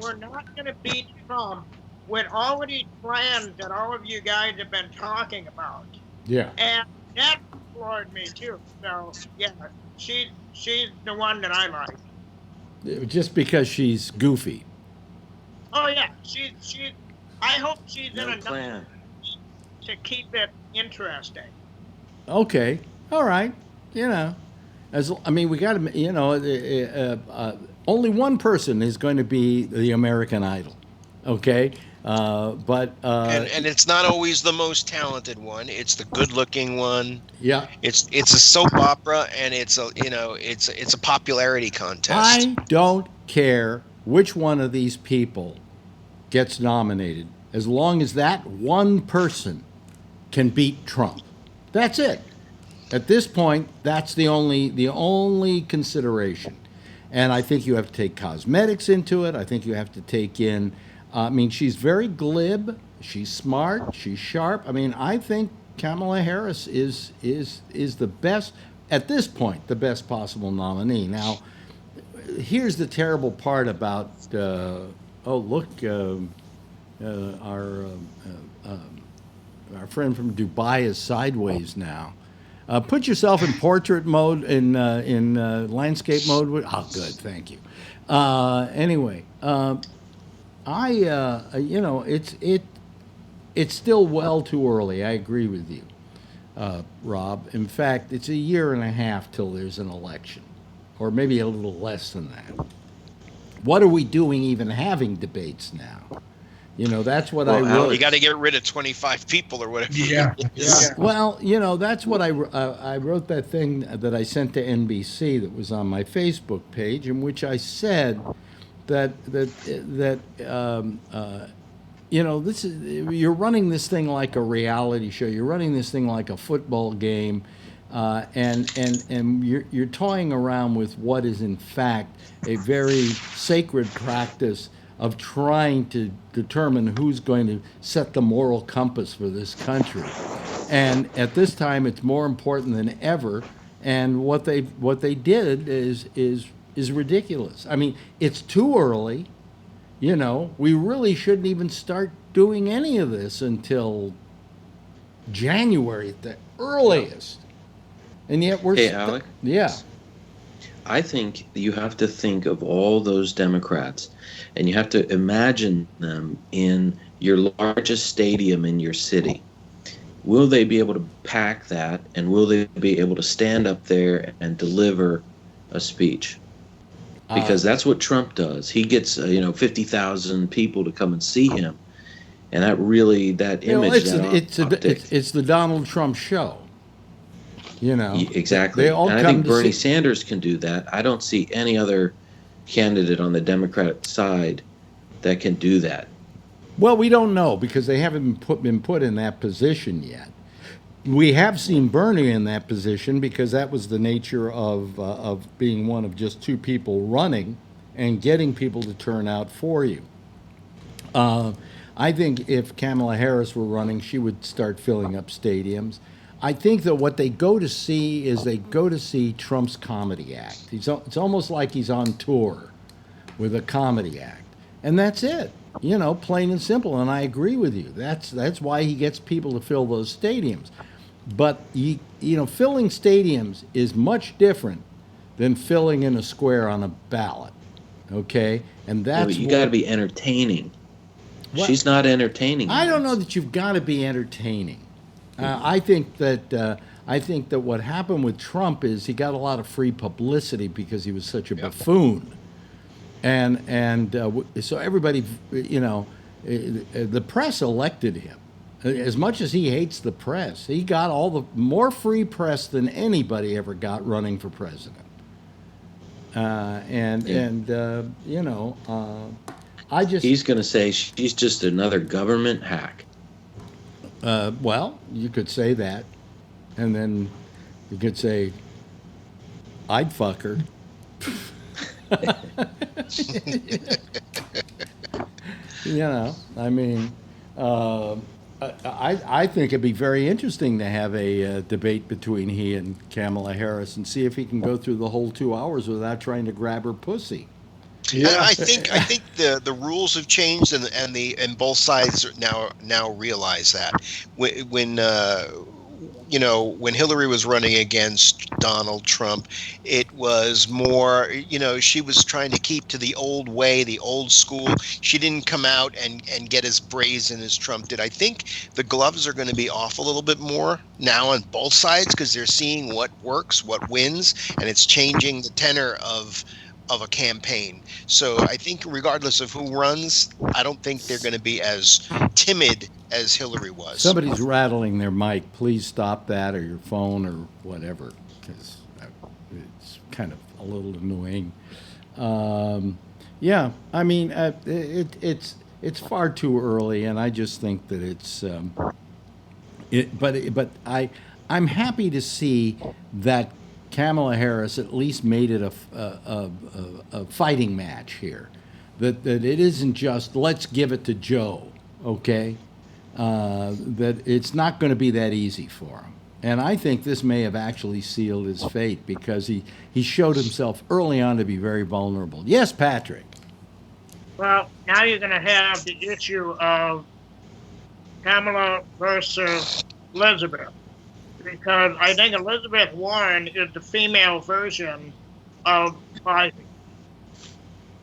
we're not going to beat Trump with all of these plans that all of you guys have been talking about. Yeah. And that floored me, too. So, yeah, she's the one that I like. Just because she's goofy. Oh, yeah. She's I hope she's No in enough plan. to keep it interesting. Okay, all right. You know, we got to. Only one person is going to be the American Idol. Okay, and it's not always the most talented one. It's the good-looking one. Yeah. It's a soap opera, and it's a popularity contest. I don't care which one of these people gets nominated, as long as that one person can beat Trump. That's it. At this point, that's the only consideration. And I think you have to take cosmetics into it. I think you have to take in. She's very glib. She's smart. She's sharp. I think Kamala Harris is the best at this point, the best possible nominee. Now, here's the terrible part about. Our friend from Dubai is sideways now. Put yourself in portrait mode, in landscape mode. Oh, good, thank you. Anyway, it's still well too early. I agree with you, Rob. In fact, it's a year and a half till there's an election, or maybe a little less than that. What are we doing even having debates now? That's what I wrote. You got to get rid of 25 people or whatever. Yeah. Well, that's what I wrote, that thing that I sent to NBC that was on my Facebook page, in which I said that this is, you're running this thing like a reality show. You're running this thing like a football game, and you're toying around with what is in fact a very sacred practice of trying to determine who's going to set the moral compass for this country. And at this time, it's more important than ever. And what they did is ridiculous. It's too early. We really shouldn't even start doing any of this until January at the earliest. And yet we're... Hey, Alec? Yeah. I think you have to think of all those Democrats, and you have to imagine them in your largest stadium in your city. Will they be able to pack that, and will they be able to stand up there and deliver a speech? Because that's what Trump does. He gets 50,000 people to come and see him, and that image. It's the Donald Trump show. Exactly. And I think Bernie Sanders can do that. I don't see any other candidate on the Democratic side that can do that. Well, we don't know, because they haven't been put in that position yet. We have seen Bernie in that position because that was the nature of being one of just two people running and getting people to turn out for you. I think if Kamala Harris were running, she would start filling up stadiums. I think that what they go to see is Trump's comedy act. It's almost like he's on tour with a comedy act, and that's it. Plain and simple. And I agree with you. That's why he gets people to fill those stadiums. But filling stadiums is much different than filling in a square on a ballot. Okay, and that's you got to be entertaining. What? She's not entertaining. I don't know that you've got to be entertaining. I think that what happened with Trump is he got a lot of free publicity because he was such a buffoon, and so everybody, the press elected him. As much as he hates the press, he got all the more free press than anybody ever got running for president. He's going to say she's just another government hack. Well, you could say that, and then you could say, I'd fuck her. I think it'd be very interesting to have a debate between he and Kamala Harris and see if he can go through the whole 2 hours without trying to grab her pussy. Yeah. I think the rules have changed, and both sides now realize that when when Hillary was running against Donald Trump, it was more, she was trying to keep to the old way, the old school. She didn't come out and get as brazen as Trump did. I think the gloves are going to be off a little bit more now on both sides because they're seeing what works, what wins, and it's changing the tenor of a campaign. So I think regardless of who runs, I don't think they're going to be as timid as Hillary was. Somebody's rattling their mic. Please stop that, or your phone, or whatever, because it's kind of a little annoying. Yeah, I mean, it's far too early, and I just think that it's. But I'm happy to see that Kamala Harris at least made it a fighting match here. That it isn't just let's give it to Joe, okay? That it's not going to be that easy for him. And I think this may have actually sealed his fate because he showed himself early on to be very vulnerable. Yes, Patrick. Well, now you're going to have the issue of Kamala versus Elizabeth. Because I think Elizabeth Warren is the female version of Biden.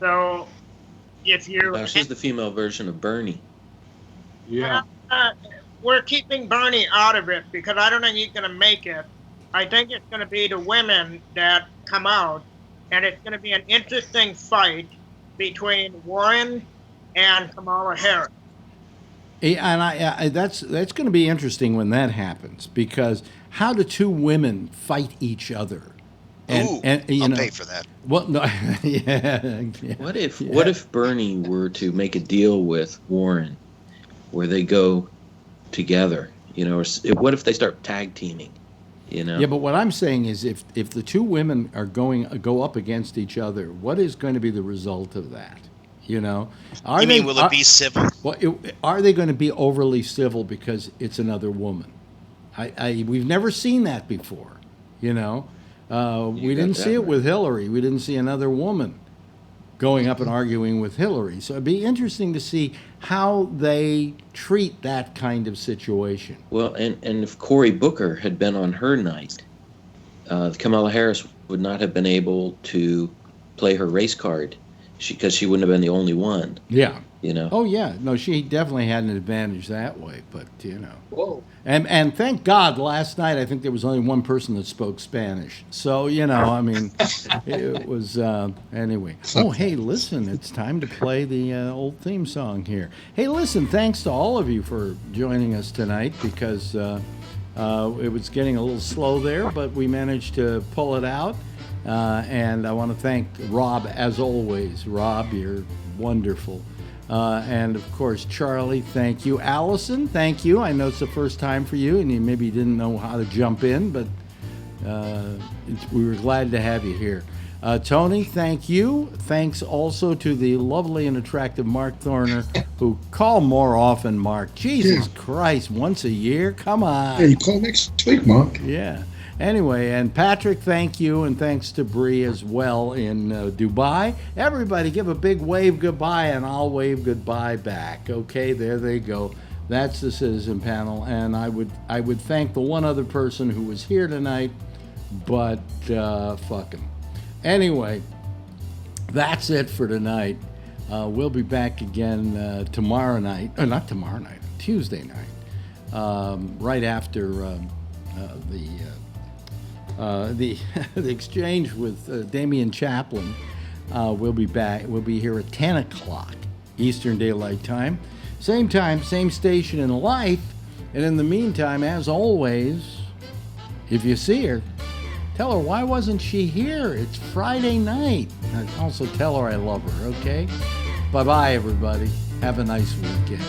So, if you... she's the female version of Bernie. Yeah. We're keeping Bernie out of it because I don't think he's going to make it. I think it's going to be the women that come out, and it's going to be an interesting fight between Warren and Kamala Harris. And that's going to be interesting when that happens, because how do two women fight each other? And I'll pay for that. Well, no, yeah. What if Bernie were to make a deal with Warren, where they go together? Or what if they start tag teaming? Yeah, but what I'm saying is, if the two women are go up against each other, what is going to be the result of that? Will it be civil? Well, are they going to be overly civil because it's another woman? We've never seen that before. We didn't see it with Hillary. We didn't see another woman going up and arguing with Hillary. So it'd be interesting to see how they treat that kind of situation. Well, and if Cory Booker had been on her night, Kamala Harris would not have been able to play her race card because she wouldn't have been the only one. Yeah. Oh, yeah. No, she definitely had an advantage that way, but, Whoa. And thank God last night I think there was only one person that spoke Spanish. So, I mean, it was, anyway. Oh, hey, listen, it's time to play the old theme song here. Hey, listen, thanks to all of you for joining us tonight because it was getting a little slow there, but we managed to pull it out. And I want to thank Rob, as always. Rob, you're wonderful. And, of course, Charlie, thank you. Allison, thank you. I know it's the first time for you, and you maybe didn't know how to jump in, but we were glad to have you here. Tony, thank you. Thanks also to the lovely and attractive Mark Thorner, who call more often, Mark. Jesus Christ, once a year? Come on. Yeah, you call next week, Mark. Yeah. Anyway, and Patrick, thank you, and thanks to Bree as well in Dubai. Everybody give a big wave goodbye, and I'll wave goodbye back. Okay, there they go. That's the Citizen Panel, and I would thank the one other person who was here tonight, but fuck him. Anyway, that's it for tonight. We'll be back again tomorrow night, or not tomorrow night, Tuesday night, right after the exchange with Damian Chaplin. We'll be back. We'll be here at 10 o'clock Eastern Daylight Time. Same time, same station in life. And in the meantime, as always, if you see her, tell her, why wasn't she here? It's Friday night. And also tell her I love her, okay? Bye-bye, everybody. Have a nice weekend.